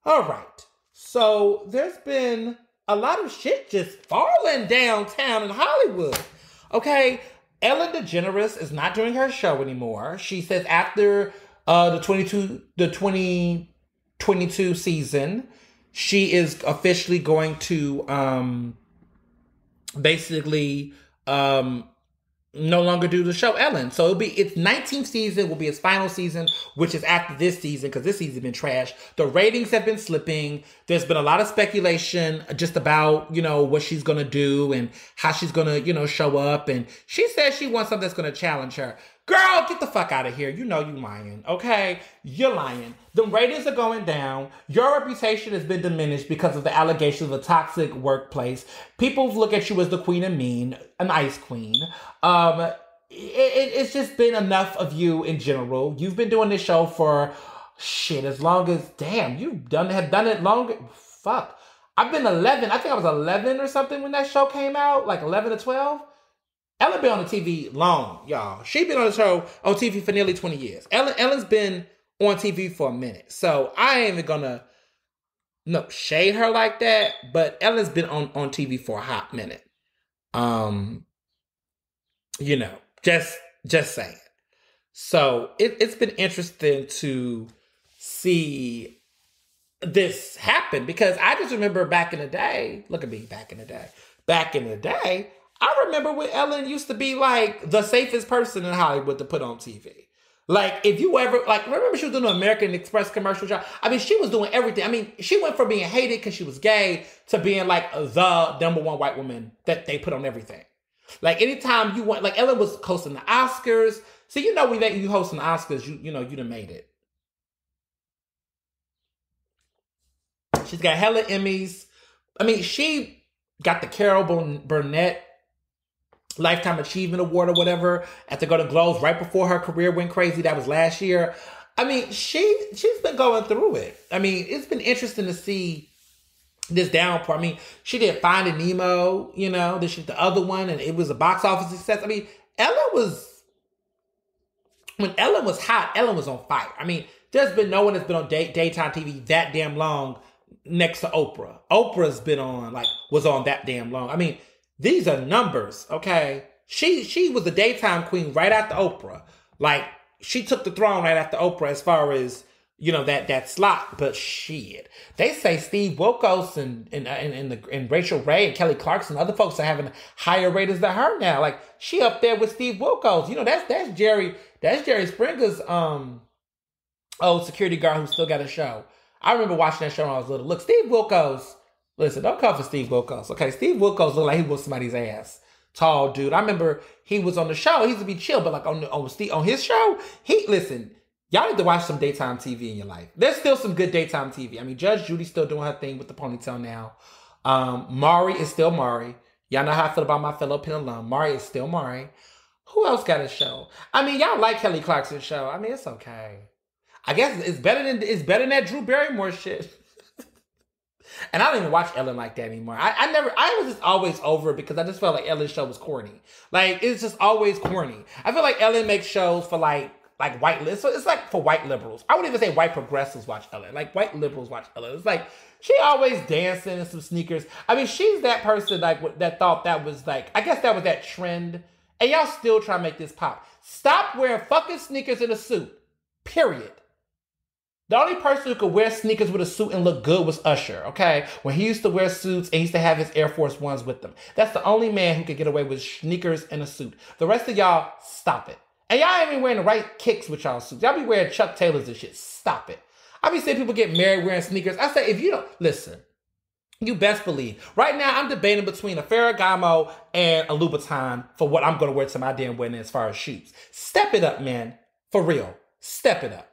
All right. So there's been a lot of shit just falling downtown in Hollywood. Okay, Ellen DeGeneres is not doing her show anymore. She says after the 2022 season, she is officially going to basically no longer do the show Ellen. So it'll be its 19th season will be its final season, which is after this season because this season's been trash. The ratings have been slipping. There's been a lot of speculation just about, what she's going to do and how she's going to, show up. And she says she wants something that's going to challenge her. Girl, get the fuck out of here. You know you lying, okay? You're lying. The ratings are going down. Your reputation has been diminished because of the allegations of a toxic workplace. People look at you as the queen of mean, an ice queen. It's just been enough of you in general. You've been doing this show for, as long as, damn, have done it longer. Fuck. I've been 11. I think I was 11 or something when that show came out, like 11 or 12. Ellen been on the TV long, y'all. She been on the show on TV for nearly 20 years. Ellen's been on TV for a minute. So I ain't even gonna shade her like that, but Ellen's been on TV for a hot minute. Just saying. So it's been interesting to see this happen because I just remember back in the day, look at me back in the day, I remember when Ellen used to be like the safest person in Hollywood to put on TV. Like, if you ever, remember she was doing an American Express commercial job? I mean, she was doing everything. I mean, she went from being hated because she was gay to being like the number one white woman that they put on everything. Like, anytime you want, like, Ellen was hosting the Oscars. So, when you hosting the Oscars, you done made it. She's got hella Emmys. I mean, she got the Carol Burnett Lifetime Achievement Award or whatever at the Golden Globes right before her career went crazy. That was last year. I mean, she's been going through it. I mean, it's been interesting to see this downpour. I mean, she did Finding Nemo, then she did the other one, and it was a box office success. I mean, when Ellen was hot, Ellen was on fire. I mean, there's been no one that's been on daytime TV that damn long next to Oprah. Oprah's been on, was on that damn long. I mean, these are numbers, okay? She was the daytime queen right after Oprah. Like, she took the throne right after Oprah as far as, that slot. But shit. They say Steve Wilkos and Rachel Ray and Kelly Clarkson, other folks are having higher ratings than her now. Like, she up there with Steve Wilkos. That's Jerry Springer's old security guard who still got a show. I remember watching that show when I was little. Look, Steve Wilkos. Listen, don't come for Steve Wilkos. Okay, Steve Wilkos looked like he whooped somebody's ass. Tall dude. I remember he was on the show. He used to be chill, but on his show, y'all need to watch some daytime TV in your life. There's still some good daytime TV. I mean, Judge Judy's still doing her thing with the ponytail now. Maury is still Maury. Y'all know how I feel about my fellow Penn alum. Maury is still Maury. Who else got a show? I mean, y'all like Kelly Clarkson's show. I mean, it's okay. I guess it's better than that Drew Barrymore shit. And I don't even watch Ellen like that anymore. I was just always over it because I just felt like Ellen's show was corny. Like, it's just always corny. I feel like Ellen makes shows for like white, so it's like for white liberals. I wouldn't even say white progressives watch Ellen. Like, white liberals watch Ellen. It's like, she always dancing in some sneakers. I mean, she's that person that thought that was I guess that was that trend. And y'all still try to make this pop. Stop wearing fucking sneakers in a suit. Period. The only person who could wear sneakers with a suit and look good was Usher, okay? When he used to wear suits and he used to have his Air Force Ones with them. That's the only man who could get away with sneakers and a suit. The rest of y'all, stop it. And y'all ain't even wearing the right kicks with y'all suits. Y'all be wearing Chuck Taylors and shit. Stop it. I be seeing people get married wearing sneakers. I say, if you don't, listen, you best believe. Right now, I'm debating between a Ferragamo and a Louboutin for what I'm going to wear to my damn wedding as far as shoes. Step it up, man. For real. Step it up.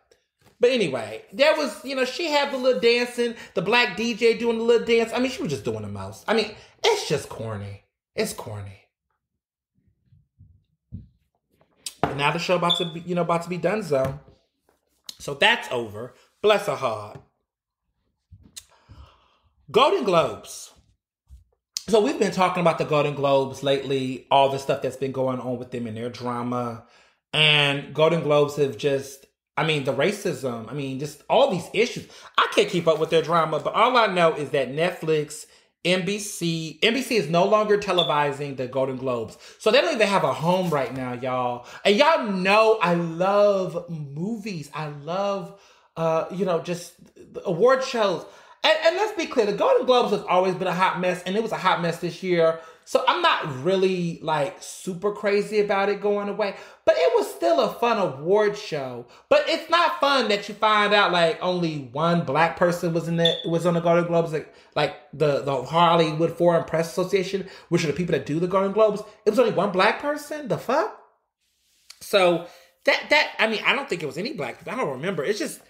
But anyway, there was, she had the little dancing, the black DJ doing the little dance. I mean, she was just doing the most. I mean, it's just corny. It's corny. And now the show about to be done, so that's over. Bless her heart. Golden Globes. So we've been talking about the Golden Globes lately, all the stuff that's been going on with them and their drama. And Golden Globes have just, the racism, just all these issues. I can't keep up with their drama, but all I know is that Netflix NBC is no longer televising the Golden Globes. So they don't even have a home right now, y'all. And y'all know I love movies. I love, just award shows. And let's be clear, the Golden Globes has always been a hot mess, and it was a hot mess this year. So I'm not really like super crazy about it going away, but it was still a fun award show. But it's not fun that you find out like only one black person was on the Golden Globes, like the Hollywood Foreign Press Association, which are the people that do the Golden Globes. It was only one black person. The fuck? So I don't think it was any black people. I don't remember. It's just.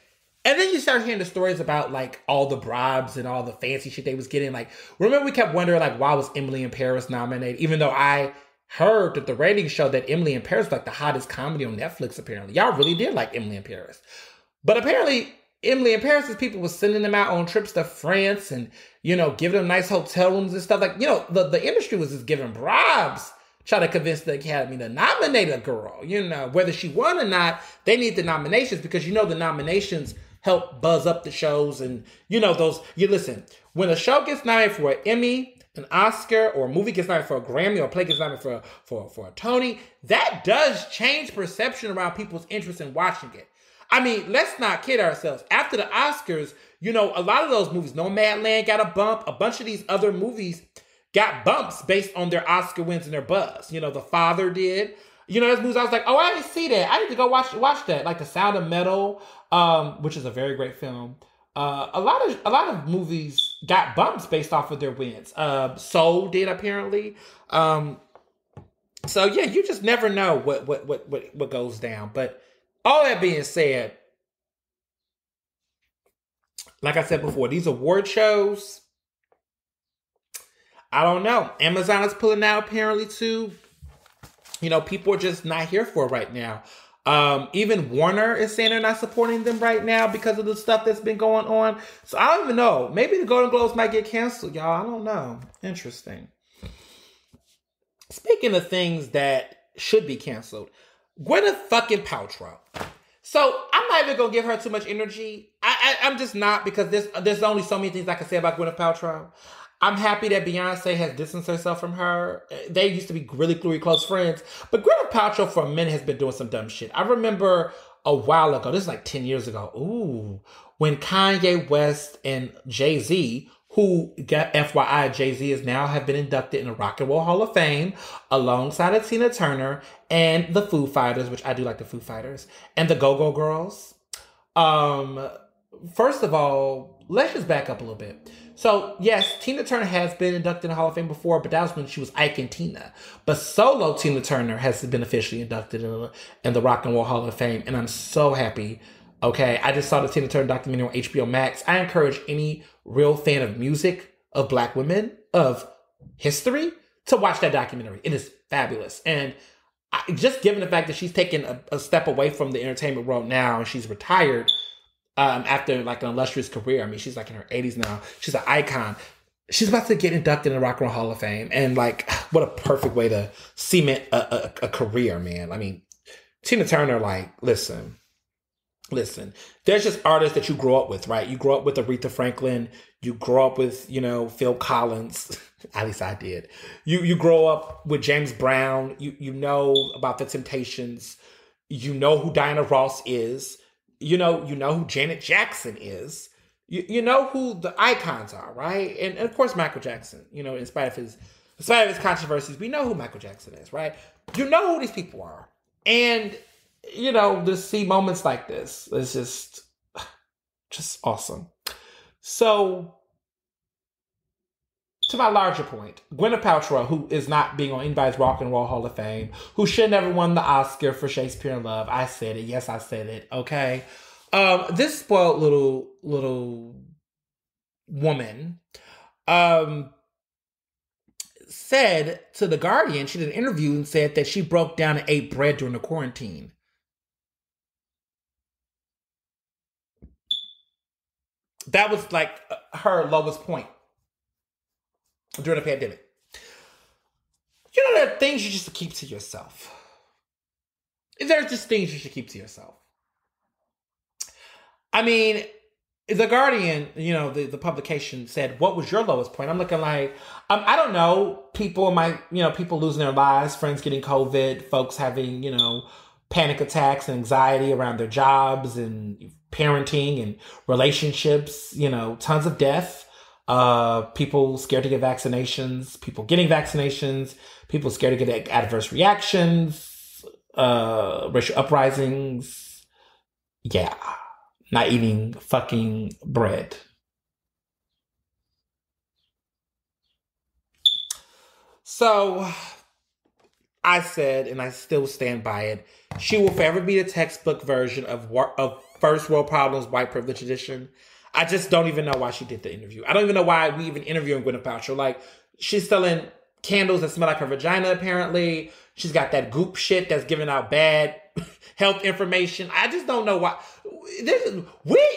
And then you start hearing the stories about like all the bribes and all the fancy shit they was getting. Like, remember we kept wondering like why was Emily in Paris nominated? Even though I heard that the ratings showed that Emily in Paris was like the hottest comedy on Netflix. Apparently, y'all really did like Emily in Paris. But apparently, Emily in Paris' people was sending them out on trips to France and giving them nice hotel rooms and stuff. Like the industry was just giving bribes. Try to convince the Academy to nominate a girl. Whether she won or not, they need the nominations because the nominations help buzz up the shows and listen, when a show gets nominated for an Emmy, an Oscar, or a movie gets nominated for a Grammy, or a play gets nominated for a Tony, that does change perception around people's interest in watching it. I mean, let's not kid ourselves. After the Oscars, a lot of those movies, Nomadland got a bump, a bunch of these other movies got bumps based on their Oscar wins and their buzz. The Father did. There's movies I was like, oh, I didn't see that. I need to go watch that. Like The Sound of Metal, which is a very great film. A lot of movies got bumps based off of their wins. Soul did apparently. So yeah, you just never know what goes down. But all that being said, like I said before, these award shows, I don't know. Amazon is pulling out apparently too. People are just not here for it right now. Even Warner is saying they're not supporting them right now because of the stuff that's been going on. So I don't even know. Maybe the Golden Globes might get canceled, y'all. I don't know. Interesting. Speaking of things that should be canceled, Gwyneth fucking Paltrow. So I'm not even gonna give her too much energy. I'm just not, because there's only so many things I can say about Gwyneth Paltrow. I'm happy that Beyonce has distanced herself from her. They used to be really, really close friends. But Gwyneth Paltrow for a minute has been doing some dumb shit. I remember a while ago, this is like 10 years ago, when Kanye West and Jay-Z, who got FYI, Jay-Z is now have been inducted in the Rock and Roll Hall of Fame alongside of Tina Turner and the Foo Fighters, which I do like the Foo Fighters, and the Go-Go Girls. First of all, let's just back up a little bit. So, yes, Tina Turner has been inducted in the Hall of Fame before, but that was when she was Ike and Tina. But solo Tina Turner has been officially inducted in the Rock and Roll Hall of Fame, and I'm so happy. Okay, I just saw the Tina Turner documentary on HBO Max. I encourage any real fan of music, of Black women, of history, to watch that documentary. It is fabulous. And just given the fact that she's taken a step away from the entertainment world now, and she's retired, after like an illustrious career. I mean, she's like in her 80s now. She's an icon. She's about to get inducted in the Rock and Roll Hall of Fame. And like, what a perfect way to cement a career, man. I mean, Tina Turner, like, listen. There's just artists that you grow up with, right? You grow up with Aretha Franklin. You grow up with, Phil Collins. At least I did. You grow up with James Brown. You know about the Temptations. You know who Diana Ross is. You know who Janet Jackson is. You know who the icons are, right? And of course Michael Jackson. In spite of his controversies, we know who Michael Jackson is, right? You know who these people are, and to see moments like this is just awesome. So, to my larger point, Gwyneth Paltrow, who is not being on anybody's Rock and Roll Hall of Fame, who should never won the Oscar for Shakespeare in Love. I said it. Yes, I said it. Okay. This spoiled little woman said to The Guardian, she did an interview and said that she broke down and ate bread during the quarantine. That was like her lowest point during the pandemic. There are things you just keep to yourself. There's just things you should keep to yourself. I mean, The Guardian, the publication said, "What was your lowest point?" I'm looking like, I don't know. People losing their lives, friends getting COVID, folks having, panic attacks and anxiety around their jobs and parenting and relationships. Tons of death. People scared to get vaccinations. People getting vaccinations. People scared to get adverse reactions. Racial uprisings. Yeah. Not eating fucking bread. So I said, and I still stand by it, she will forever be the textbook version of First World Problems, White Privilege Edition. I just don't even know why she did the interview. I don't even know why we even interviewing Gwyneth Paltrow. Like, she's selling candles that smell like her vagina, apparently. She's got that goop shit that's giving out bad health information. I just don't know why.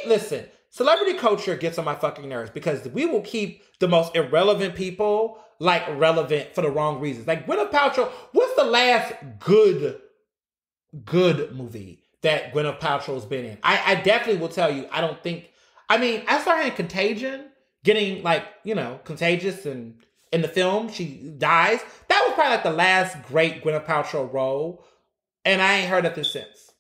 Listen, celebrity culture gets on my fucking nerves because we will keep the most irrelevant people relevant for the wrong reasons. Like Gwyneth Paltrow, what's the last good movie that Gwyneth Paltrow's been in? I definitely will tell you, I started in Contagion, getting contagious, and in the film she dies. That was probably the last great Gwyneth Paltrow role, and I ain't heard nothing since.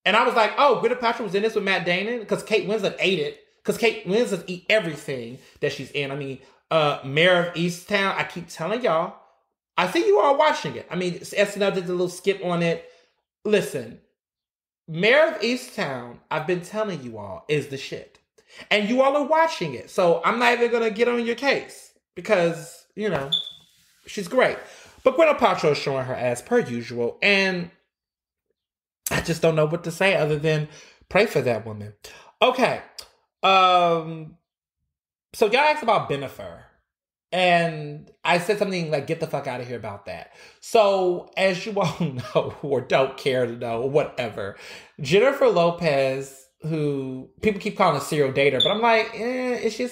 And I was like, oh, Gwyneth Paltrow was in this with Matt Damon? Because Kate Winslet ate it. Because Kate Winslet eat everything that she's in. Mayor of Easttown, I keep telling y'all, I see you all watching it. SNL did a little skip on it. Listen, Mayor of Easttown, I've been telling you all, is the shit. And you all are watching it. So I'm not even going to get on your case. Because, she's great. But Gwyneth Paltrow is showing her ass per usual. And I just don't know what to say other than pray for that woman. Okay. So y'all asked about Bennifer. And I said something like, get the fuck out of here about that. So as you all know, or don't care to know, or whatever, Jennifer Lopez, who people keep calling a serial dater, but I'm like, is she?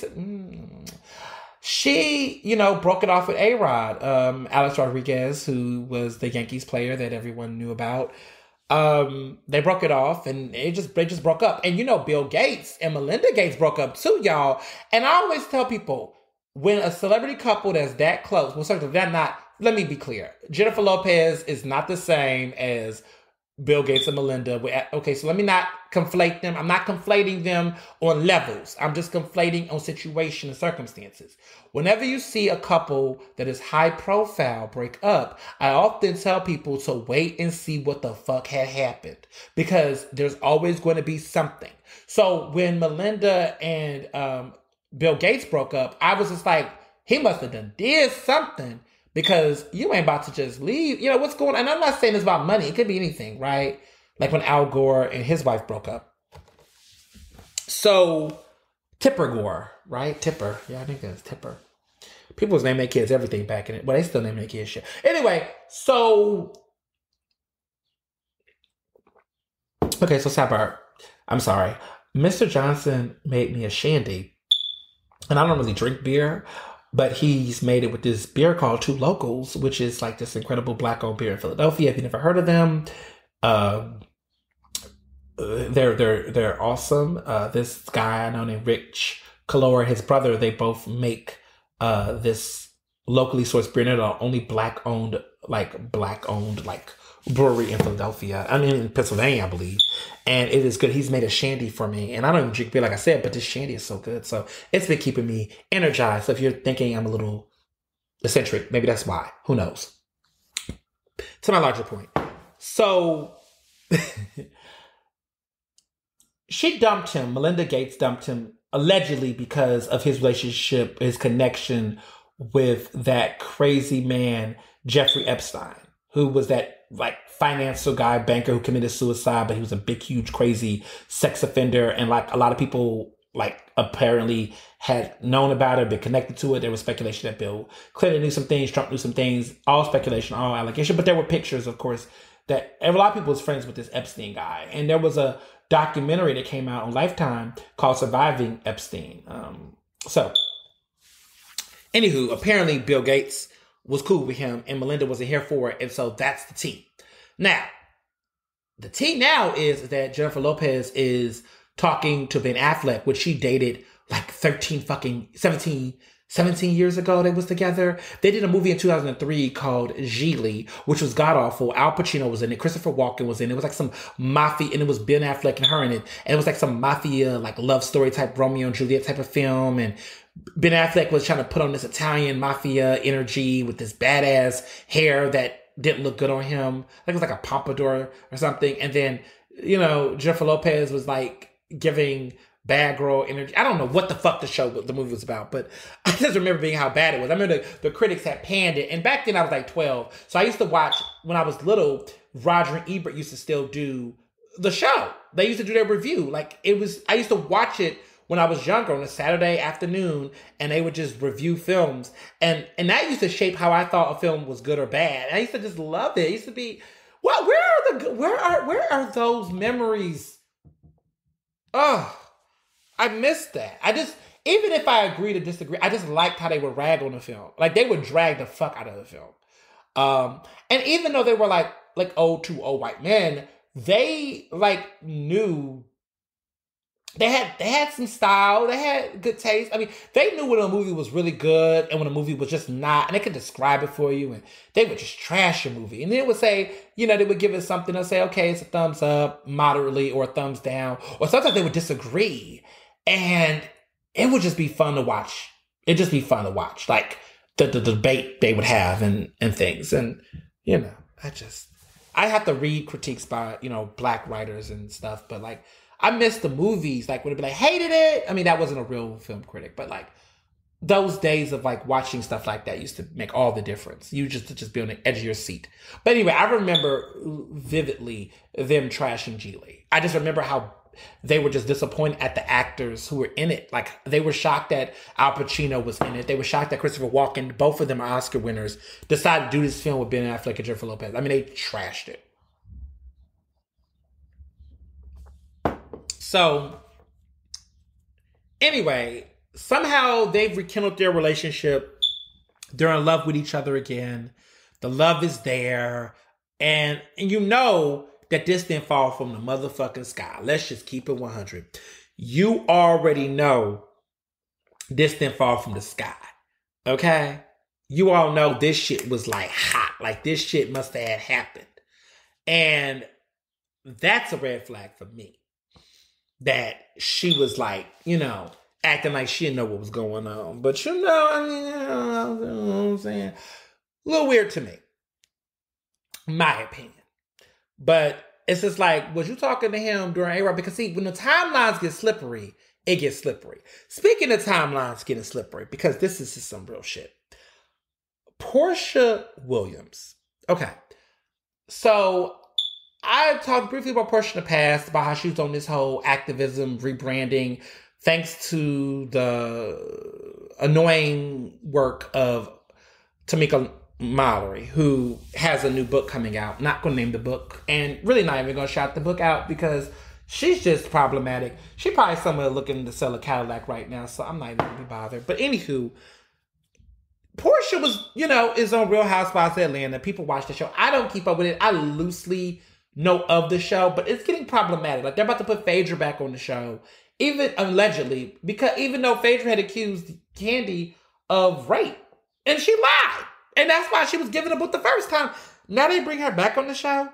She, broke it off with A-Rod, Alex Rodriguez, who was the Yankees player that everyone knew about. They broke it off and they just broke up. And Bill Gates and Melinda Gates broke up too, y'all. And I always tell people, when a celebrity couple that's that close, let me be clear. Jennifer Lopez is not the same as Bill Gates and Melinda. Okay, so let me not conflate them. I'm not conflating them on levels. I'm just conflating on situation and circumstances. Whenever you see a couple that is high profile break up, I often tell people to wait and see what the fuck had happened, because there's always going to be something. So when Melinda and Bill Gates broke up, I was just like, he must have did something, because you ain't about to just leave. What's going on? And I'm not saying it's about money. It could be anything, right? Like when Al Gore and his wife broke up. So, Tipper Gore, right? Tipper. Yeah, I think that's Tipper. People was naming their kids everything back in it. Well, they still name their kids shit. Anyway, so... Okay, so sidebar. I'm sorry. Mr. Johnson made me a shandy. And I don't really drink beer, but he's made it with this beer called Two Locals, which is like this incredible black-owned beer in Philadelphia. If you've never heard of them, they're awesome. This guy I know named Rich Kalora, his brother, they both make this locally sourced beer. They're the only black-owned brewery in Philadelphia. In Pennsylvania, I believe. And it is good. He's made a shandy for me. And I don't even drink beer, like I said, but this shandy is so good. So it's been keeping me energized. So if you're thinking I'm a little eccentric, maybe that's why. Who knows? To my larger point. So she dumped him. Melinda Gates dumped him allegedly because of his relationship, his connection with that crazy man, Jeffrey Epstein, who was that financial guy, banker who committed suicide, but he was a big, huge, crazy sex offender. And a lot of people apparently had known about it, been connected to it. There was speculation that Bill Clinton knew some things, Trump knew some things, all speculation, all allegation. But there were pictures, of course, that a lot of people was friends with this Epstein guy. And there was a documentary that came out on Lifetime called Surviving Epstein. Anywho, apparently Bill Gates was cool with him and Melinda wasn't here for it. And so that's the tea. Now, the tea now is that Jennifer Lopez is talking to Ben Affleck, which she dated like 17 years ago they was together. They did a movie in 2003 called Geely, which was god-awful. Al Pacino was in it. Christopher Walken was in it. It was like some mafia, and it was Ben Affleck and her in it. And it was like some mafia, like love story type, Romeo and Juliet type of film. And Ben Affleck was trying to put on this Italian mafia energy with this badass hair that didn't look good on him. Like it was like a pompadour or something. And then, Jennifer Lopez was like giving bad girl energy. I don't know what the fuck the movie was about, but I just remember being how bad it was. I remember the critics had panned it. And back then I was like 12. So I used to watch, when I was little, Roger and Ebert used to still do the show. They used to do their review. I used to watch it when I was younger on a Saturday afternoon, and they would just review films. And that used to shape how I thought a film was good or bad. And I used to just love it. It used to be, well, where are those memories? Oh, I missed that. Even if I agree to disagree, I just liked how they would rag on the film. Like, they would drag the fuck out of the film. And even though they were like two old white men, they knew they had some style. They had good taste. I mean, they knew when a movie was really good and when a movie was just not, and they could describe it for you, and they would just trash a movie. And then it would say, they would give it something. They'll say, okay, it's a thumbs up, moderately, or a thumbs down. Or sometimes they would disagree. And it would just be fun to watch. It'd just be fun to watch. Like the debate they would have and things. And, I have to read critiques by, black writers and stuff. But I miss the movies. When it'd be hated it. I mean, that wasn't a real film critic, but those days of watching stuff like that used to make all the difference. You just be on the edge of your seat. But anyway, I remember vividly them trashing Geely. I just remember how they were just disappointed at the actors who were in it. They were shocked that Al Pacino was in it. They were shocked that Christopher Walken, both of them are Oscar winners, decided to do this film with Ben Affleck and Jennifer Lopez. I mean, they trashed it. So, anyway, somehow they've rekindled their relationship. They're in love with each other again. The love is there. And that this didn't fall from the motherfucking sky. Let's just keep it 100. You already know this didn't fall from the sky. Okay? You all know this shit was hot. This shit must have had happened. And that's a red flag for me. That she was acting like she didn't know what was going on. But you know what I'm saying? A little weird to me. My opinion. But it's just was you talking to him during A-Rod? Because see, when the timelines get slippery, it gets slippery. Speaking of timelines getting slippery, because this is just some real shit. Portia Williams. Okay. So I talked briefly about Portia in the past, about how she was on this whole activism, rebranding, thanks to the annoying work of Tamika Mallory, who has a new book coming out. Not going to name the book, and really not even going to shout the book out because she's just problematic. She probably somewhere looking to sell a Cadillac right now, so I'm not even going to be bothered. But anywho, Portia was, is on Real Housewives of Atlanta. People watch the show. I don't keep up with it. I loosely know of the show, but it's getting problematic. They're about to put Phaedra back on the show, even allegedly, because even though Phaedra had accused Candy of rape, and she lied. And that's why she was given a book the first time. Now they bring her back on the show.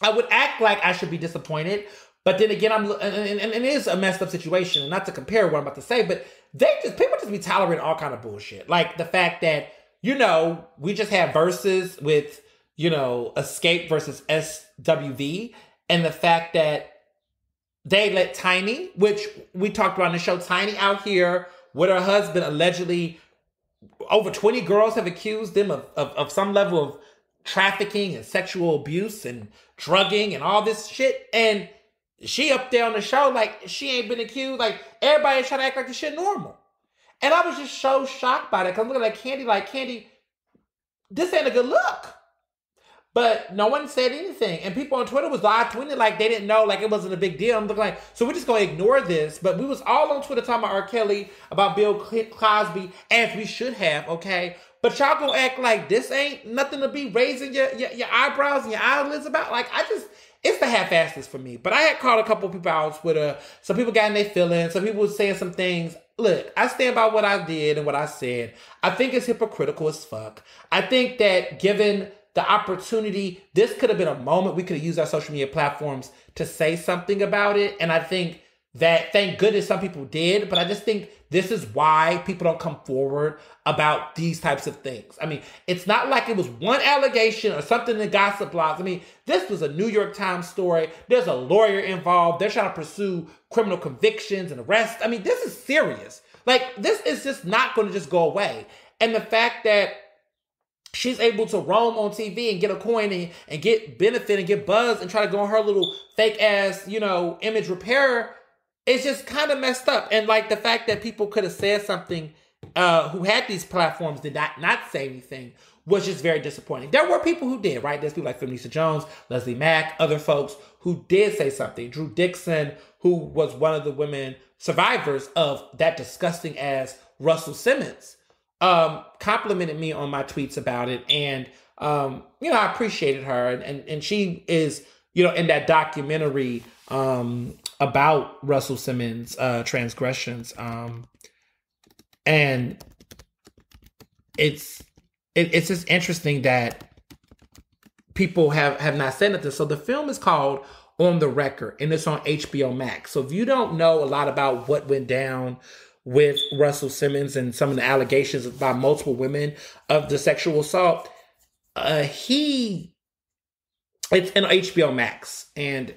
I would act like I should be disappointed. But then again, and it is a messed up situation. And not to compare what I'm about to say, but people just be tolerating all kind of bullshit. Like the fact that, we just had verses with, Escape versus SWV. And the fact that they let Tiny, which we talked about on the show, Tiny out here with her husband allegedly. Over 20 girls have accused them of some level of trafficking and sexual abuse and drugging and all this shit. And she up there on the show she ain't been accused. Everybody's trying to act like this shit normal. And I was just so shocked by that because I'm looking at Candy, this ain't a good look. But no one said anything. And people on Twitter was live tweeting they didn't know, it wasn't a big deal. I'm looking so we're just going to ignore this. But we was all on Twitter talking about R. Kelly, about Bill Cosby, as we should have, okay? but y'all gonna act like this ain't nothing to be raising your eyebrows and your eyelids about. Like, it's the half-assness for me. But I had called a couple people out on Twitter. Some people got in their feelings. Some people were saying some things. Look, I stand by what I did and what I said. I think it's hypocritical as fuck. I think that given the opportunity, this could have been a moment we could have used our social media platforms to say something about it. And I think that, thank goodness some people did, but I just think this is why people don't come forward about these types of things. I mean, it's not like it was one allegation or something in the gossip blogs. I mean, this was a New York Times story. There's a lawyer involved. They're trying to pursue criminal convictions and arrests. I mean, this is serious. Like, this is just not going to just go away. And the fact that she's able to roam on TV and get a coin and get benefit and get buzz and try to go on her little fake ass, image repair, it's just kind of messed up. And like the fact that people could have said something, who had these platforms did not say anything, was just very disappointing. There were people who did, right? There's people like Feminista Jones, Leslie Mack, other folks who did say something. Drew Dixon, who was one of the women survivors of that disgusting ass Russell Simmons, complimented me on my tweets about it. And, I appreciated her. And she is, in that documentary, about Russell Simmons' transgressions. And it's just interesting that people have not said nothing. So the film is called On the Record, and it's on HBO Max. So if you don't know a lot about what went down with Russell Simmons and some of the allegations by multiple women of the sexual assault, it's in HBO Max, and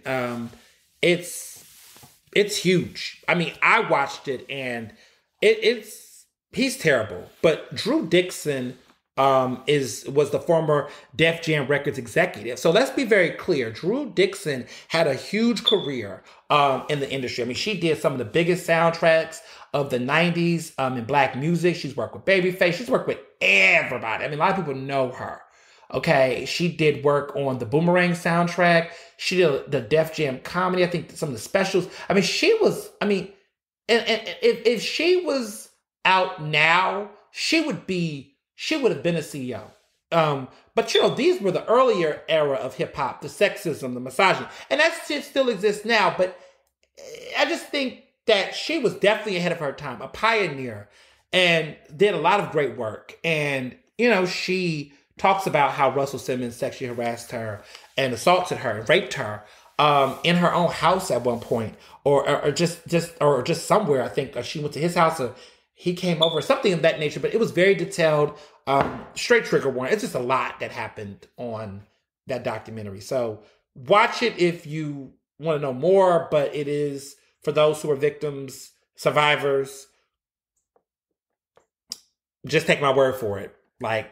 it's huge. I mean, I watched it, and he's terrible. But Drew Dixon was the former Def Jam Records executive. So let's be very clear. Drew Dixon had a huge career in the industry. I mean, she did some of the biggest soundtracks of the 90s in black music. She's worked with Babyface. She's worked with everybody. I mean, a lot of people know her. Okay, she did work on the Boomerang soundtrack. She did the Def Jam comedy. I think some of the specials. I mean, and if she was out now, she would have been a CEO. But these were the earlier era of hip hop, the sexism, the misogyny, and that shit still exists now. But I just think that she was definitely ahead of her time, a pioneer, and did a lot of great work. And she talks about how Russell Simmons sexually harassed her and assaulted her and raped her in her own house at one point, or just somewhere. I think she went to his house, or he came over, something of that nature. But it was very detailed, straight trigger warning. It's just a lot that happened on that documentary. So watch it if you want to know more. But it is for those who are victims, survivors. Just take my word for it. Like,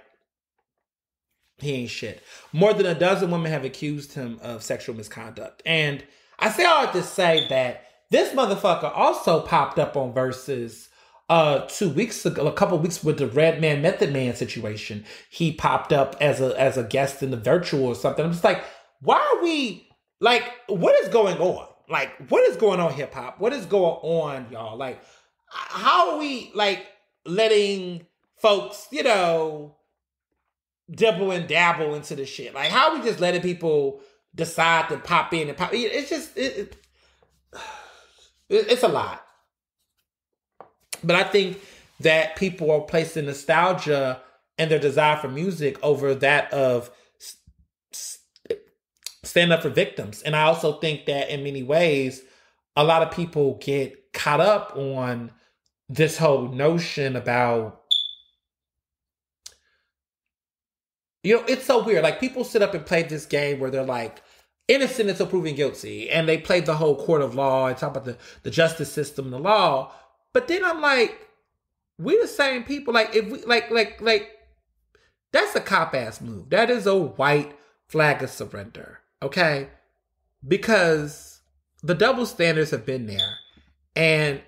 he ain't shit. More than a dozen women have accused him of sexual misconduct. And I say all to say that this motherfucker also popped up on Versus 2 weeks ago, a couple weeks with the Red Man Method Man situation. He popped up as a guest in the virtual or something. I'm just like, why are we, like, what is going on? Like, what is going on, hip hop? What is going on, y'all? Like, how are we, like, letting folks, dibble and dabble into the shit? Like, how are we just letting people decide to pop in and pop? It's just, it's a lot. But I think that people are placing nostalgia and their desire for music over that of stand up for victims. And I also think that in many ways, a lot of people get caught up on this whole notion about, it's so weird. Like, people sit up and play this game where they're like, innocent until proven guilty. And they play the whole court of law and talk about the justice system and the law. But then I'm like, we the same people. Like, if we, like, that's a cop-ass move. That is a white flag of surrender. Okay? Because the double standards have been there. And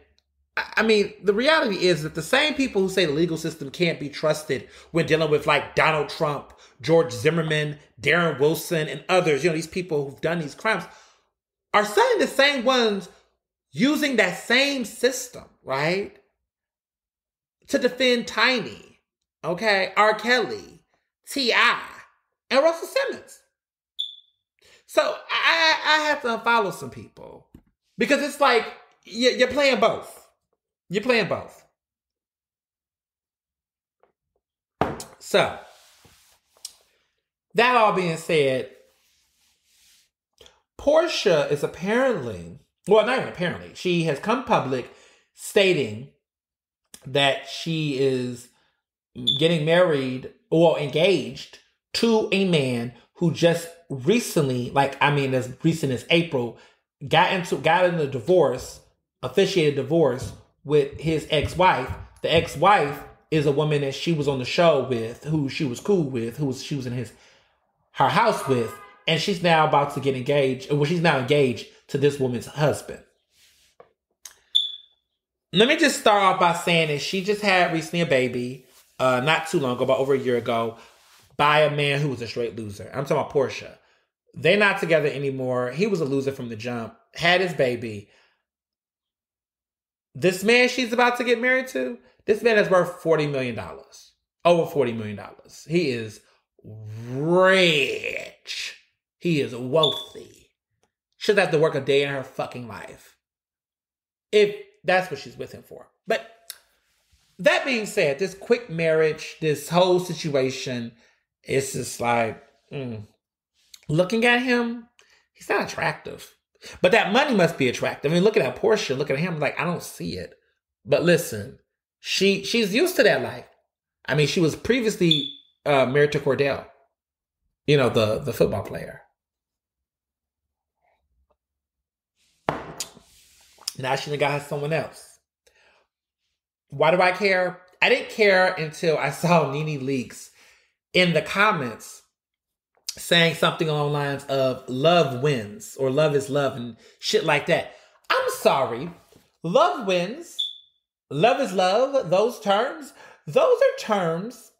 I mean, the reality is that the same people who say the legal system can't be trusted when dealing with, like, Donald Trump, George Zimmerman, Darren Wilson, and others, these people who've done these crimes, are saying the same ones using that same system, right, to defend Tiny Okay, R. Kelly, T.I., and Russell Simmons. So I have to unfollow some people because it's like you're playing both. You're playing both. So that all being said, Portia is apparently, well, not even apparently, she has come public stating that she is getting married or engaged to a man who just recently, as recent as April, got in a divorce, officiated divorce with his ex-wife. The ex-wife is a woman that she was on the show with, who she was cool with, she was in her house with, and she's now about to get engaged. Well, she's now engaged to this woman's husband. Let me just start off by saying that she just had recently a baby, not too long ago, about over a year ago, by a man who was a straight loser. I'm talking about Portia. They're not together anymore. He was a loser from the jump, had his baby. This man she's about to get married to, this man is worth $40 million. Over $40 million. He is rich. He is wealthy. She doesn't have to work a day in her fucking life. If that's what she's with him for. But that being said, this quick marriage, this whole situation, it's just like, looking at him, he's not attractive. But that money must be attractive. I mean, looking at Portia, looking at him, like, I don't see it. But listen, she's used to that life. I mean, she was previously married to Cordell. You know, the football player. Now she done got someone else. Why do I care? I didn't care until I saw Nene Leakes in the comments saying something along the lines of love wins or love is love and shit like that. I'm sorry. Love wins. Love is love. Those are terms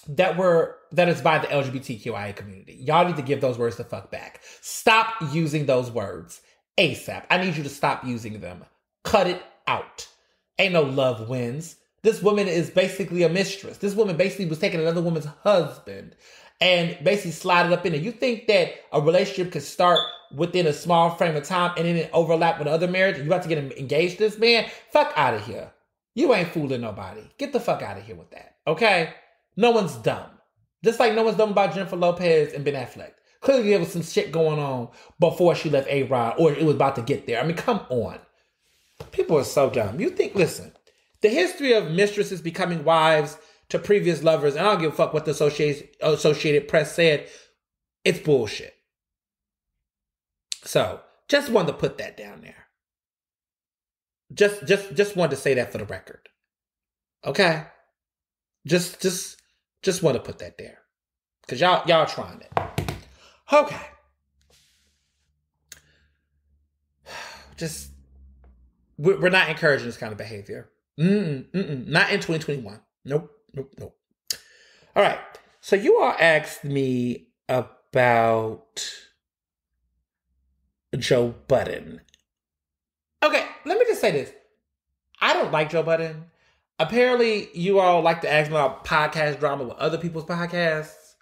that is by the LGBTQIA community. Y'all need to give those words the fuck back. Stop using those words ASAP. I need you to stop using them. Cut it out. Ain't no love wins. This woman is basically a mistress. This woman basically was taking another woman's husband and basically slided up in it. You think that a relationship could start within a small frame of time and then it overlap with other marriage? You about to get engaged to this man? Fuck out of here. You ain't fooling nobody. Get the fuck out of here with that. Okay? No one's dumb. Just like no one's dumb about Jennifer Lopez and Ben Affleck. Clearly there was some shit going on before she left A-Rod, or it was about to get there. I mean, come on. People are so dumb. You think, listen, the history of mistresses becoming wives to previous lovers, and I don't give a fuck what the Associated Press said, it's bullshit. So, just wanted to put that down there. Just wanted to say that for the record. Okay? Just want to put that there. Because y'all trying it. Okay. We're not encouraging this kind of behavior. Not in 2021. Nope. All right. So you all asked me about Joe Budden. Okay, let me just say this. I don't like Joe Budden. Apparently, you all like to ask me about podcast drama with other people's podcasts.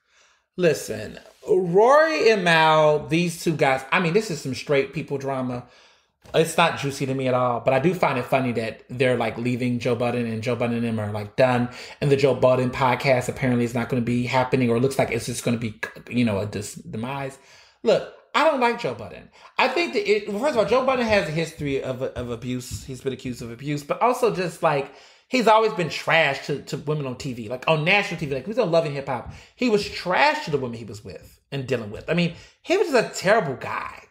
Listen, Rory and Mal, these two guys, I mean, this is some straight people drama. It's not juicy to me at all, but I do find it funny that they're like leaving Joe Budden and Joe Budden and them are like done. And the Joe Budden podcast apparently is not going to be happening, or it looks like it's just going to be, a demise. Look, I don't like Joe Budden. I think that first of all, Joe Budden has a history of abuse. He's been accused of abuse, but also just like, he's always been trash to women on TV, like on national TV. Like, he was on Love and Hip Hop. He was trash to the women he was with and dealing with. I mean, he was just a terrible guy.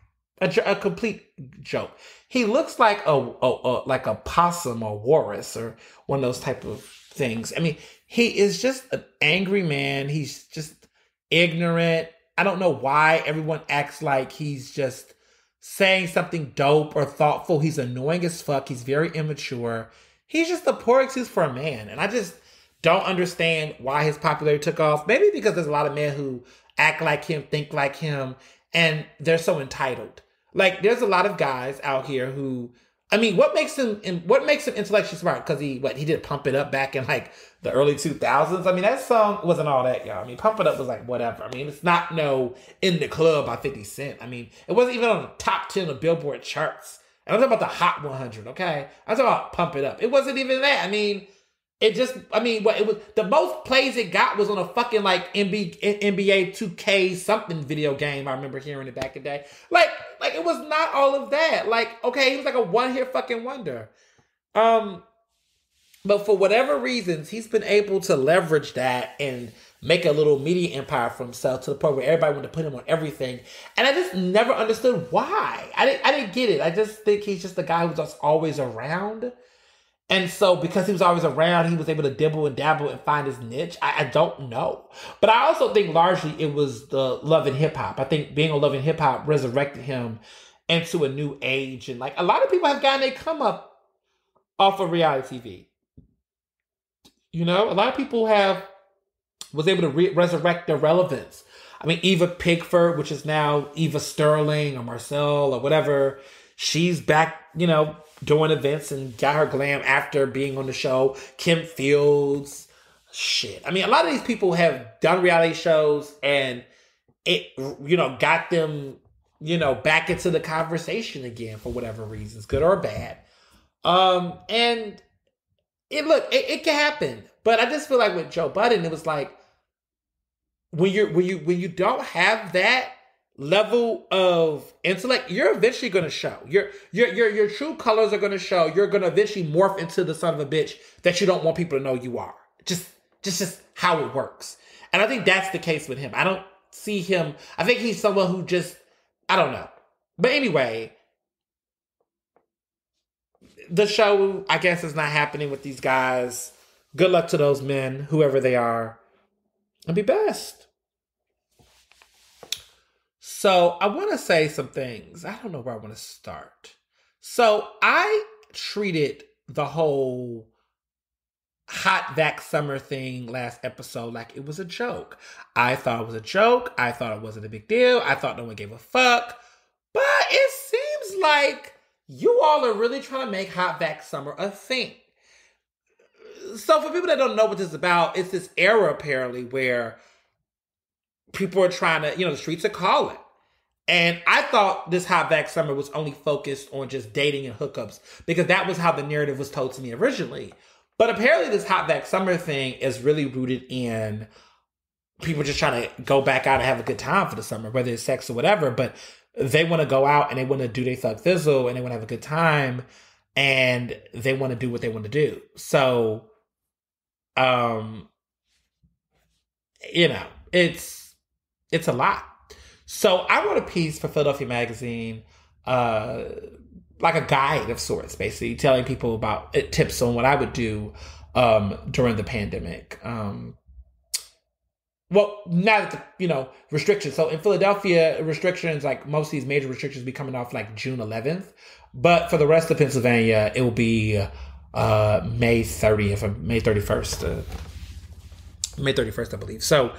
A complete joke. He looks like a possum or walrus or one of those type of things. I mean, he is just an angry man. He's just ignorant. I don't know why everyone acts like he's just saying something dope or thoughtful. He's annoying as fuck. He's very immature. He's just a poor excuse for a man. And I just don't understand why his popularity took off. Maybe because there's a lot of men who act like him, think like him, and they're so entitled. Like, there's a lot of guys out here who I mean, what makes him intellectually smart? Because he did Pump It Up back in like the early 2000s. I mean, that song wasn't all that, y'all. I mean, Pump It Up was like whatever. I mean, it's not no In the Club by 50 Cent. I mean, it wasn't even on the top 10 of Billboard charts. And I'm talking about the Hot 100, okay? I'm talking about Pump It Up. It wasn't even that. I mean, it was the most plays it got was on a fucking like NBA 2K something video game. I remember hearing it back in the day. Like it was not all of that. Like, okay, he was like a one-hit fucking wonder. But for whatever reasons, he's been able to leverage that and make a little media empire for himself to the point where everybody wanted to put him on everything. And I just never understood why. I didn't get it. I just think he's just the guy who's just always around. And so because he was always around, he was able to dibble and dabble and find his niche. I don't know. But I also think largely it was the Love and Hip Hop. I think being on Love and Hip Hop resurrected him into a new age. And like a lot of people have gotten their come up off of reality TV. You know, a lot of people was able to resurrect their relevance. I mean, Eva Pigford, which is now Eva Sterling or Marcel or whatever, she's back, you know, doing events and got her glam after being on the show. Kim Fields, shit. I mean, a lot of these people have done reality shows and it, you know, got them, you know, back into the conversation again for whatever reasons, good or bad. And it can happen. But I just feel like with Joe Budden, it was like when you don't have that level of intellect, you're eventually going to show. Your true colors are going to show. You're going to eventually morph into the son of a bitch that you don't want people to know you are. Just how it works. And I think that's the case with him. I don't see him. I think he's someone who just, I don't know. But anyway, the show, I guess, is not happening with these guys. Good luck to those men, whoever they are, and be best. So I want to say some things. I don't know where I want to start. So I treated the whole hot vac summer thing last episode like it was a joke. I thought it was a joke. I thought it wasn't a big deal. I thought no one gave a fuck. But it seems like you all are really trying to make hot vac summer a thing. So for people that don't know what this is about, it's this era apparently where people are trying to, you know, the streets are calling. And I thought this hot vac summer was only focused on just dating and hookups because that was how the narrative was told to me originally. But apparently this hot vac summer thing is really rooted in people just trying to go back out and have a good time for the summer, whether it's sex or whatever. But they want to go out and they want to do their thug thizzle and they want to have a good time and they want to do what they want to do. So, you know, it's a lot. So I wrote a piece for Philadelphia Magazine, like a guide of sorts, basically telling people about tips on what I would do during the pandemic. Well, now that the, restrictions. So in Philadelphia, restrictions, like most of these major restrictions, be coming off like June 11th. But for the rest of Pennsylvania, it will be May 30th or May 31st. May 31st, I believe. So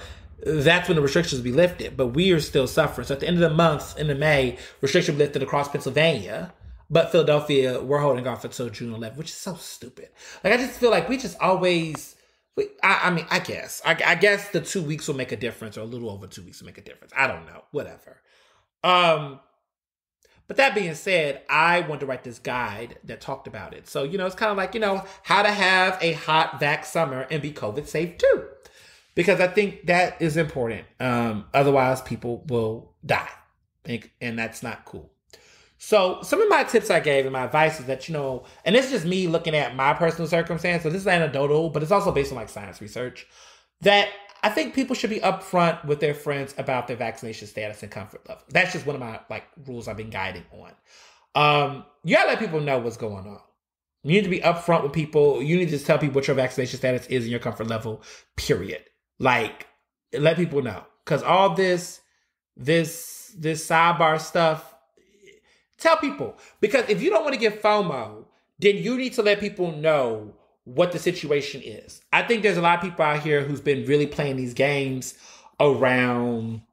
that's when the restrictions will be lifted. But we are still suffering. So at the end of the month, in the May, restrictions will be lifted across Pennsylvania. But Philadelphia, we're holding off until June 11th, which is so stupid. Like, I just feel like we just always... I guess. I guess the 2 weeks will make a difference, or a little over 2 weeks will make a difference. I don't know. Whatever. But that being said, I wanted to write this guide that talked about it. So, it's kind of like, how to have a hot vac summer and be COVID safe too. Because I think that is important. Otherwise, people will die. And that's not cool. So some of my tips I gave and my advice is that, and this is just me looking at my personal circumstance. So this is anecdotal, but it's also based on like science research, that I think people should be upfront with their friends about their vaccination status and comfort level. That's just one of my rules I've been guiding on. You gotta let people know what's going on. You need to be upfront with people. You need to tell people what your vaccination status is and your comfort level, period. Let people know. Because all this sidebar stuff, tell people, because if you don't want to get FOMO, then you need to let people know what the situation is. I think there's a lot of people out here who's been really playing these games around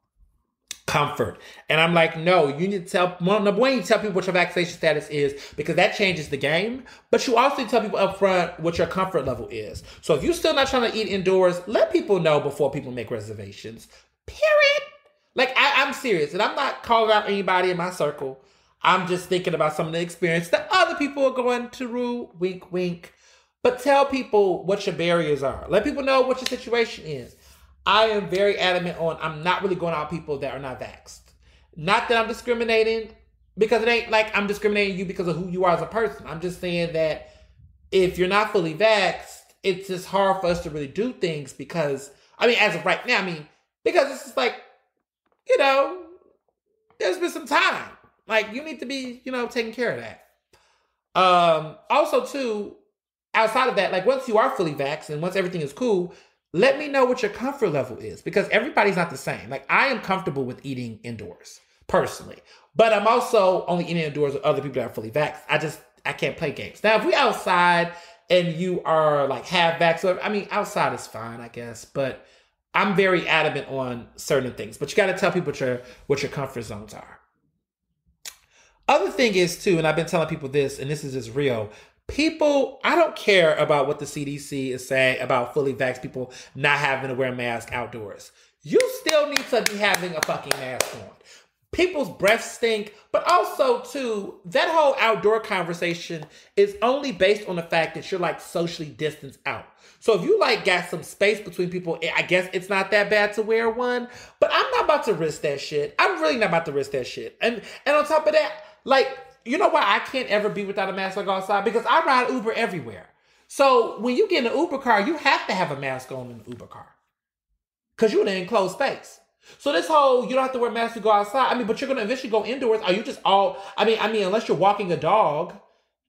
comfort. And I'm like, no, you need to tell, well, number one, you tell people what your vaccination status is because that changes the game. But you also need to tell people up front what your comfort level is. So if you're still not trying to eat indoors, let people know before people make reservations. Period. Like, I'm serious. And I'm not calling out anybody in my circle. I'm just thinking about some of the experience that other people are going through. Wink, wink. But tell people what your barriers are. Let people know what your situation is. I am very adamant on I'm not really going out people that are not vaxxed. Not that I'm discriminating, because it ain't like I'm discriminating you because of who you are as a person. I'm just saying that if you're not fully vaxxed, it's just hard for us to really do things because, I mean, as of right now, because it's just like, there's been some time. Like, you need to be, taking care of that. Also, too, outside of that, like, once you are fully vaxxed and once everything is cool, let me know what your comfort level is because everybody's not the same. Like, I am comfortable with eating indoors, personally. But I'm also only eating indoors with other people that are fully vaxxed. I can't play games. Now, if we outside and you are, like, half vaxxed, outside is fine, I guess. But I'm very adamant on certain things. But you got to tell people what your comfort zones are. Other thing is, too, and I've been telling people this, and this is just real, people, I don't care about what the CDC is saying about fully vaxxed people not having to wear a mask outdoors. You still need to be having a fucking mask on. People's breaths stink, but also, too, that whole outdoor conversation is only based on the fact that you're, like, socially distanced out. So if you, like, got some space between people, I guess it's not that bad to wear one, but I'm not about to risk that shit. I'm really not about to risk that shit. And on top of that, like, you know why I can't ever be without a mask when I go outside? Because I ride Uber everywhere. So when you get in an Uber car, you have to have a mask on in the Uber car. Because you're in an enclosed space. So this whole, you don't have to wear a mask to go outside. But you're going to eventually go indoors. Are you just all, unless you're walking a dog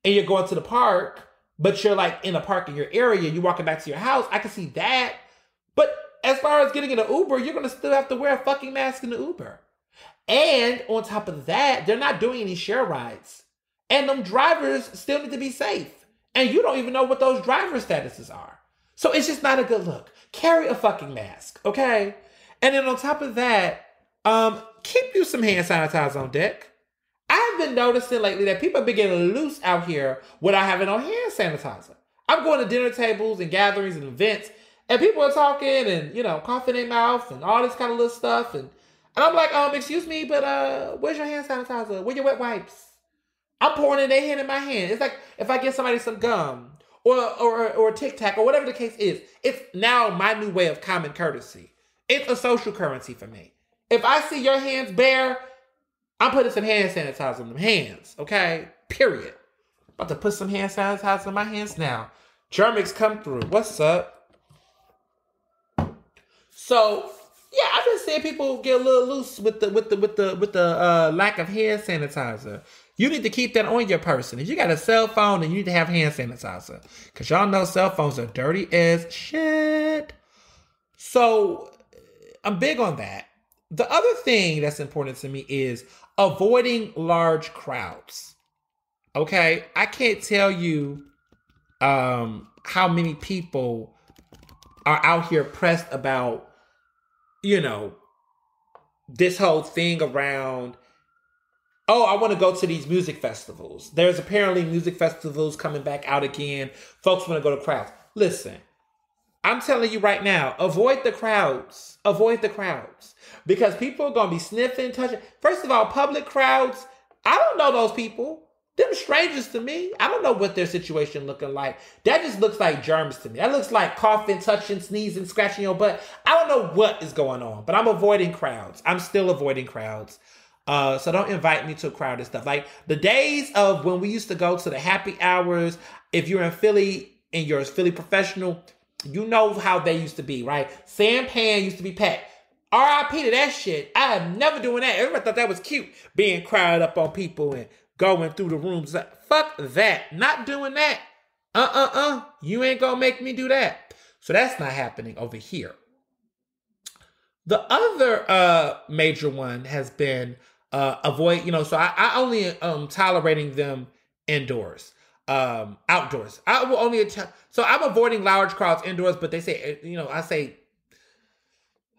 and you're going to the park, but you're like in a park in your area, you're walking back to your house, I can see that. But as far as getting in an Uber, you're going to still have to wear a fucking mask in the Uber. And on top of that, they're not doing any share rides. And them drivers still need to be safe. And you don't even know what those driver statuses are. So it's just not a good look. Carry a fucking mask, okay? And then on top of that, keep you some hand sanitizer on deck. I've been noticing lately that people have been getting loose out here without having on hand sanitizer. I'm going to dinner tables and gatherings and events, and people are talking and, coughing in their mouth and all this kind of little stuff. And I'm like, excuse me, but where's your hand sanitizer? Where your wet wipes? I'm pouring in their hand in my hand. It's like if I give somebody some gum or a Tic Tac or whatever the case is. It's now my new way of common courtesy. It's a social currency for me. If I see your hands bare, I'm putting some hand sanitizer in them hands, okay? Period. About to put some hand sanitizer in my hands now. Germix come through. What's up? So, yeah, I've been seeing people get a little loose with the lack of hand sanitizer. You need to keep that on your person. If you got a cell phone, then you need to have hand sanitizer. Because y'all know cell phones are dirty as shit. So, I'm big on that. The other thing that's important to me is avoiding large crowds. Okay? I can't tell you how many people are out here pressed about, this whole thing around, I want to go to these music festivals. There's apparently music festivals coming back out again. Folks want to go to crowds. Listen, I'm telling you right now, avoid the crowds. Avoid the crowds. Because people are going to be sniffing, touching. First of all, public crowds, I don't know those people. Them strangers to me. I don't know what their situation looking like. That just looks like germs to me. That looks like coughing, touching, sneezing, scratching your butt. I don't know what is going on, but I'm avoiding crowds. I'm still avoiding crowds. So don't invite me to a crowd and stuff. Like the days of when we used to go to the happy hours, if you're in Philly and you're a Philly professional, you know how they used to be, right? Sampan used to be packed. R.I.P. to that shit. I am never doing that. Everybody thought that was cute, being crowded up on people and going through the rooms. Fuck that. Not doing that. You ain't gonna make me do that. So that's not happening over here. The other major one has been avoid, so I only tolerating them indoors. Outdoors. I will only, so I'm avoiding large crowds indoors, but they say, I say,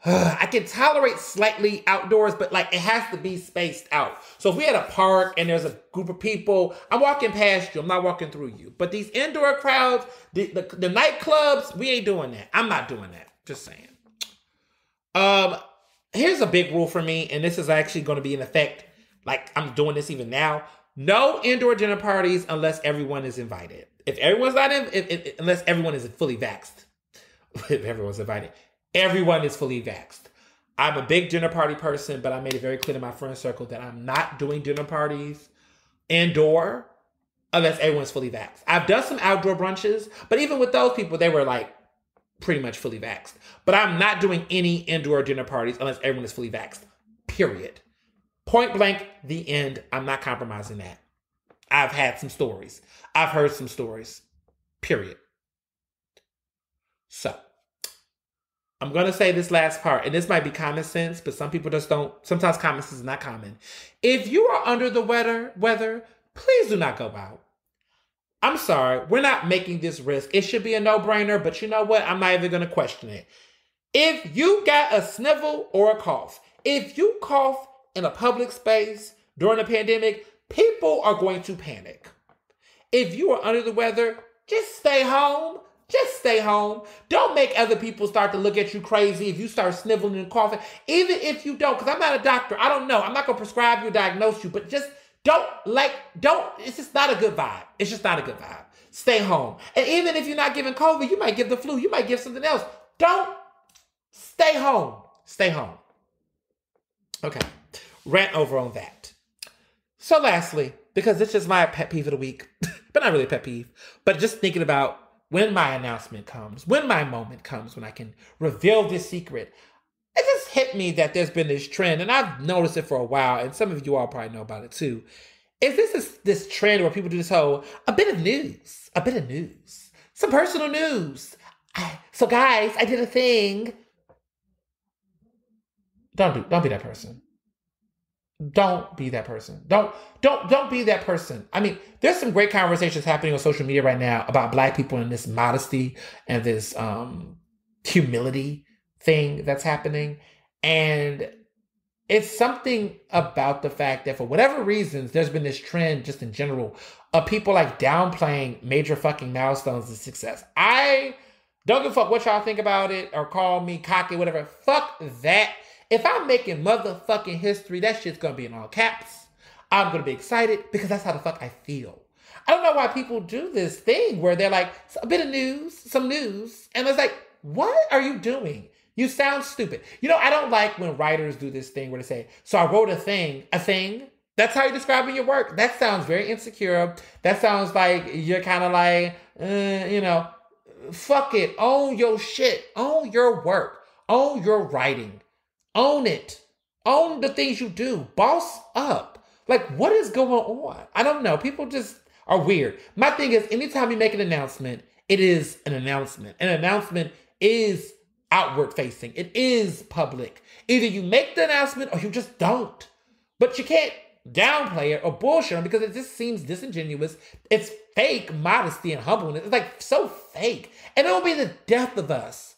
I can tolerate slightly outdoors, but like it has to be spaced out. So if we had a park and there's a group of people, I'm walking past you. I'm not walking through you. But these indoor crowds, the nightclubs, we ain't doing that. I'm not doing that. Just saying. Here's a big rule for me, and this is actually going to be in effect. Like I'm doing this even now. No indoor dinner parties unless everyone is invited. If everyone's not unless everyone is fully vaxxed. If everyone's invited. Everyone is fully vaxxed. I'm a big dinner party person, but I made it very clear to my friend circle that I'm not doing dinner parties indoor unless everyone's fully vaxxed. I've done some outdoor brunches, but even with those people, they were like pretty much fully vaxxed. But I'm not doing any indoor dinner parties unless everyone is fully vaxxed. Period. Point blank, the end. I'm not compromising that. I've had some stories. I've heard some stories. Period. So, I'm going to say this last part, and this might be common sense, but some people just don't. Sometimes common sense is not common. If you are under the weather, please do not go out. I'm sorry. We're not making this risk. It should be a no-brainer, but you know what? I'm not even going to question it. If you got a sniffle or a cough, if you cough in a public space during a pandemic, people are going to panic. If you are under the weather, just stay home. Just stay home. Don't make other people start to look at you crazy if you start sniffling and coughing. Even if you don't, because I'm not a doctor. I don't know. I'm not going to prescribe you or diagnose you, but just it's just not a good vibe. It's just not a good vibe. Stay home. And even if you're not giving COVID, you might give the flu. You might give something else. Stay home. Stay home. Okay. Rant over on that. So lastly, because it's just my pet peeve of the week, but not really a pet peeve, but just thinking about when my announcement comes, when my moment comes, when I can reveal this secret, it just hit me that there's been this trend, and I've noticed it for a while, and some of you all probably know about it too. Is this trend where people do this whole, a bit of news, some personal news. So guys, I did a thing. Don't be that person. Don't be that person. Don't be that person. I mean, there's some great conversations happening on social media right now about Black people and this modesty and this humility thing that's happening. And it's something about the fact that for whatever reasons, there's been this trend just in general of people like downplaying major fucking milestones and success. I don't give a fuck what y'all think about it or call me cocky, whatever. Fuck that. If I'm making motherfucking history, that shit's gonna be in all caps. I'm gonna be excited because that's how the fuck I feel. I don't know why people do this thing where they're like, a bit of news, some news. And it's like, what are you doing? You sound stupid. You know, I don't like when writers do this thing where they say, so I wrote a thing. That's how you're describing your work. That sounds very insecure. That sounds like you're kind of like, fuck it. Own your shit. Own your work. Own your writing. Own it. Own the things you do. Boss up. Like, what is going on? I don't know. People just are weird. My thing is, anytime you make an announcement, it is an announcement. An announcement is outward facing. It is public. Either you make the announcement or you just don't. But you can't downplay it or bullshit them because it just seems disingenuous. It's fake modesty and humbleness. It's like so fake. And it will be the death of us.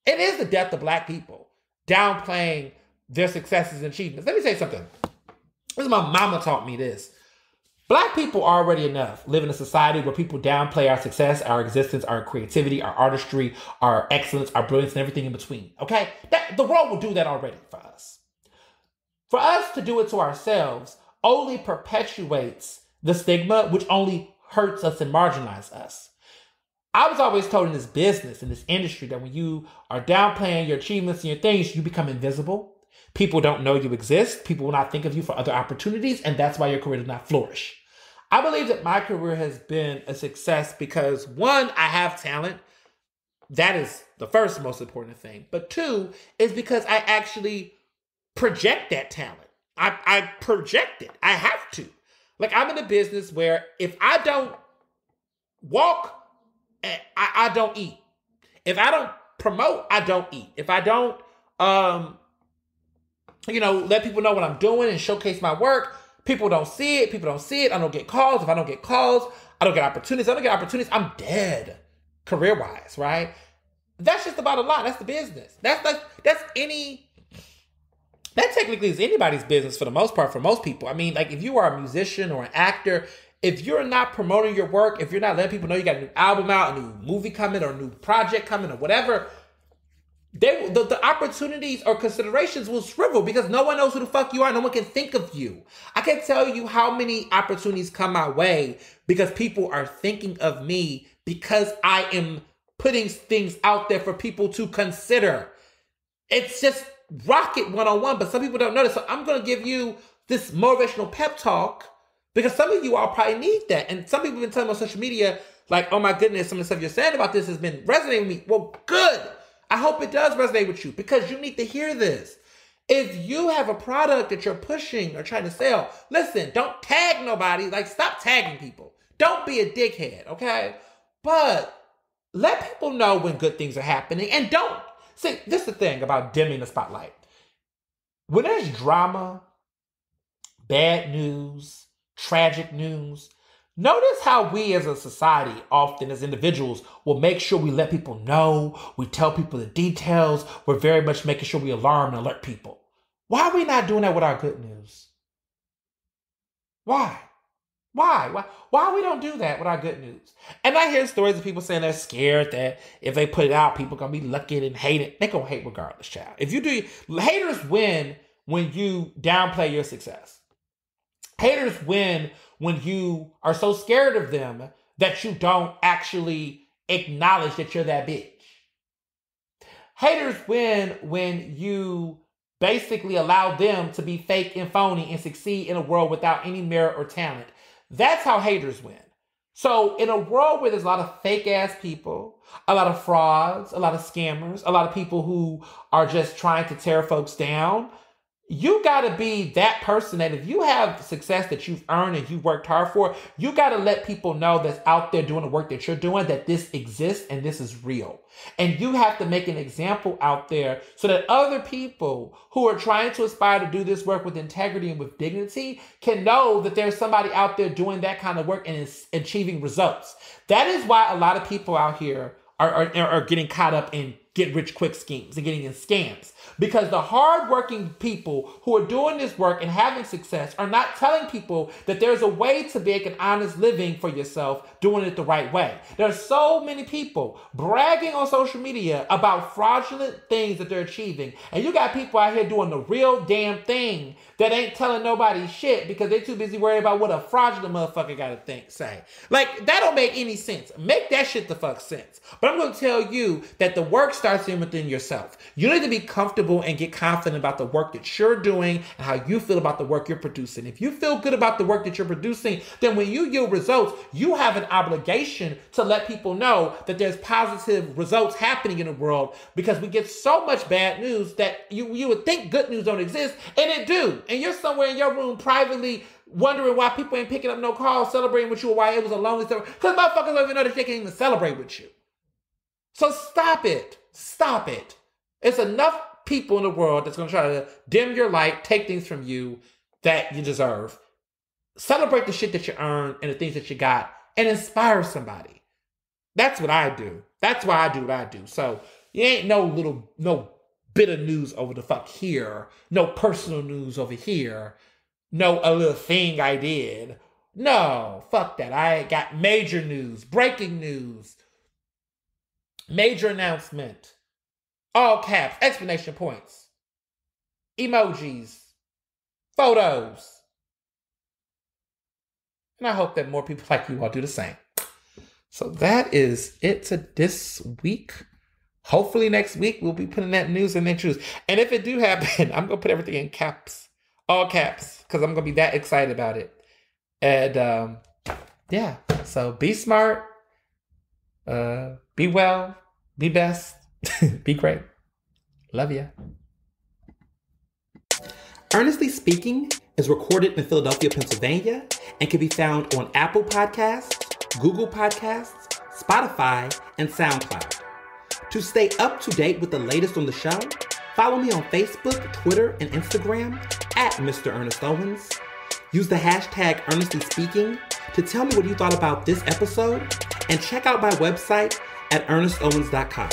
It is the death of Black people. Downplaying their successes and achievements. Let me say something. This is my mama taught me this. Black people are already enough live in a society where people downplay our success, our existence, our creativity, our artistry, our excellence, our brilliance, and everything in between. Okay? The world will do that already for us. For us to do it to ourselves only perpetuates the stigma, which only hurts us and marginalizes us. I was always told in this business, in this industry, that when you are downplaying your achievements and your things, you become invisible. People don't know you exist. People will not think of you for other opportunities, and that's why your career does not flourish. I believe that my career has been a success because, one, I have talent. That is the first most important thing. But two, is because I actually project that talent. I project it. I have to. Like, I'm in a business where if I don't walk, I don't eat. If I don't promote, I don't eat. If I don't, let people know what I'm doing and showcase my work, people don't see it. I don't get calls. If I don't get calls, I don't get opportunities. I'm dead career-wise, right? That's just the bottom line. That's the business. That technically is anybody's business for the most part, for most people. I mean, like, if you are a musician or an actor, if you're not promoting your work, if you're not letting people know you got a new album out, a new movie coming, or a new project coming, or whatever, the opportunities or considerations will shrivel because no one knows who the fuck you are. No one can think of you. I can't tell you how many opportunities come my way because people are thinking of me because I am putting things out there for people to consider. It's just rocket 101, but some people don't notice. So I'm going to give you this motivational pep talk because some of you all probably need that. And some people have been telling me on social media, like, oh my goodness, some of the stuff you're saying about this has been resonating with me. Well, good. I hope it does resonate with you because you need to hear this. If you have a product that you're pushing or trying to sell, listen, don't tag nobody. Like, stop tagging people. Don't be a dickhead, okay? But let people know when good things are happening. And don't, see, this is the thing about dimming the spotlight. When there's drama, bad news, tragic news, notice how we as a society, often as individuals, will make sure we let people know, we tell people the details, we're very much making sure we alarm and alert people. Why are we not doing that with our good news? Why we don't do that with our good news? And I hear stories of people saying they're scared that if they put it out, people are going to be looking and hate it. They're going to hate regardless, child. If you do, haters win when you downplay your success. Haters win when you are so scared of them that you don't actually acknowledge that you're that bitch. Haters win when you basically allow them to be fake and phony and succeed in a world without any merit or talent. That's how haters win. So in a world where there's a lot of fake ass people, a lot of frauds, a lot of scammers, a lot of people who are just trying to tear folks down, you got to be that person that if you have success that you've earned and you worked hard for, you got to let people know that's out there doing the work that you're doing, that this exists and this is real. And you have to make an example out there so that other people who are trying to aspire to do this work with integrity and with dignity can know that there's somebody out there doing that kind of work and is achieving results. That is why a lot of people out here are getting caught up in get rich quick schemes and getting in scams. Because the hardworking people who are doing this work and having success are not telling people that there's a way to make an honest living for yourself doing it the right way. There are so many people bragging on social media about fraudulent things that they're achieving. And you got people out here doing the real damn thing that ain't telling nobody shit because they're too busy worried about what a fraudulent motherfucker got to say. Like, that don't make any sense. Make that shit the fuck sense. But I'm going to tell you that the work starts in within yourself. You need to be comfortable and get confident about the work that you're doing and how you feel about the work you're producing. If you feel good about the work that you're producing, then when you yield results, you have an obligation to let people know that there's positive results happening in the world, because we get so much bad news that you would think good news don't exist, and it do. And you're somewhere in your room privately wondering why people ain't picking up no calls, celebrating with you, or why it was a lonely celebration. Because motherfuckers don't even know that they can't even celebrate with you. So stop it. Stop it. It's enough people in the world that's going to try to dim your light, take things from you that you deserve. Celebrate the shit that you earned and the things that you got, and inspire somebody. That's what I do. That's why I do what I do. So you ain't no bit of news over the fuck here. No personal news over here. No, a little thing I did. No, fuck that. I got major news, breaking news, major announcement. All caps, exclamation points, emojis, photos. And I hope that more people like you all do the same. So that is it to this week. Hopefully next week we'll be putting that news in the truth. And if it do happen, I'm going to put everything in caps, all caps, because I'm going to be that excited about it. And yeah, so be smart, be well, be best. Be great. Love ya. Ernestly Speaking is recorded in Philadelphia, Pennsylvania, and can be found on Apple Podcasts, Google Podcasts, Spotify, and SoundCloud. To stay up to date with the latest on the show, follow me on Facebook, Twitter, and Instagram at Mr. Ernest Owens. Use the hashtag Ernestly Speaking to tell me what you thought about this episode, and check out my website at ernestowens.com.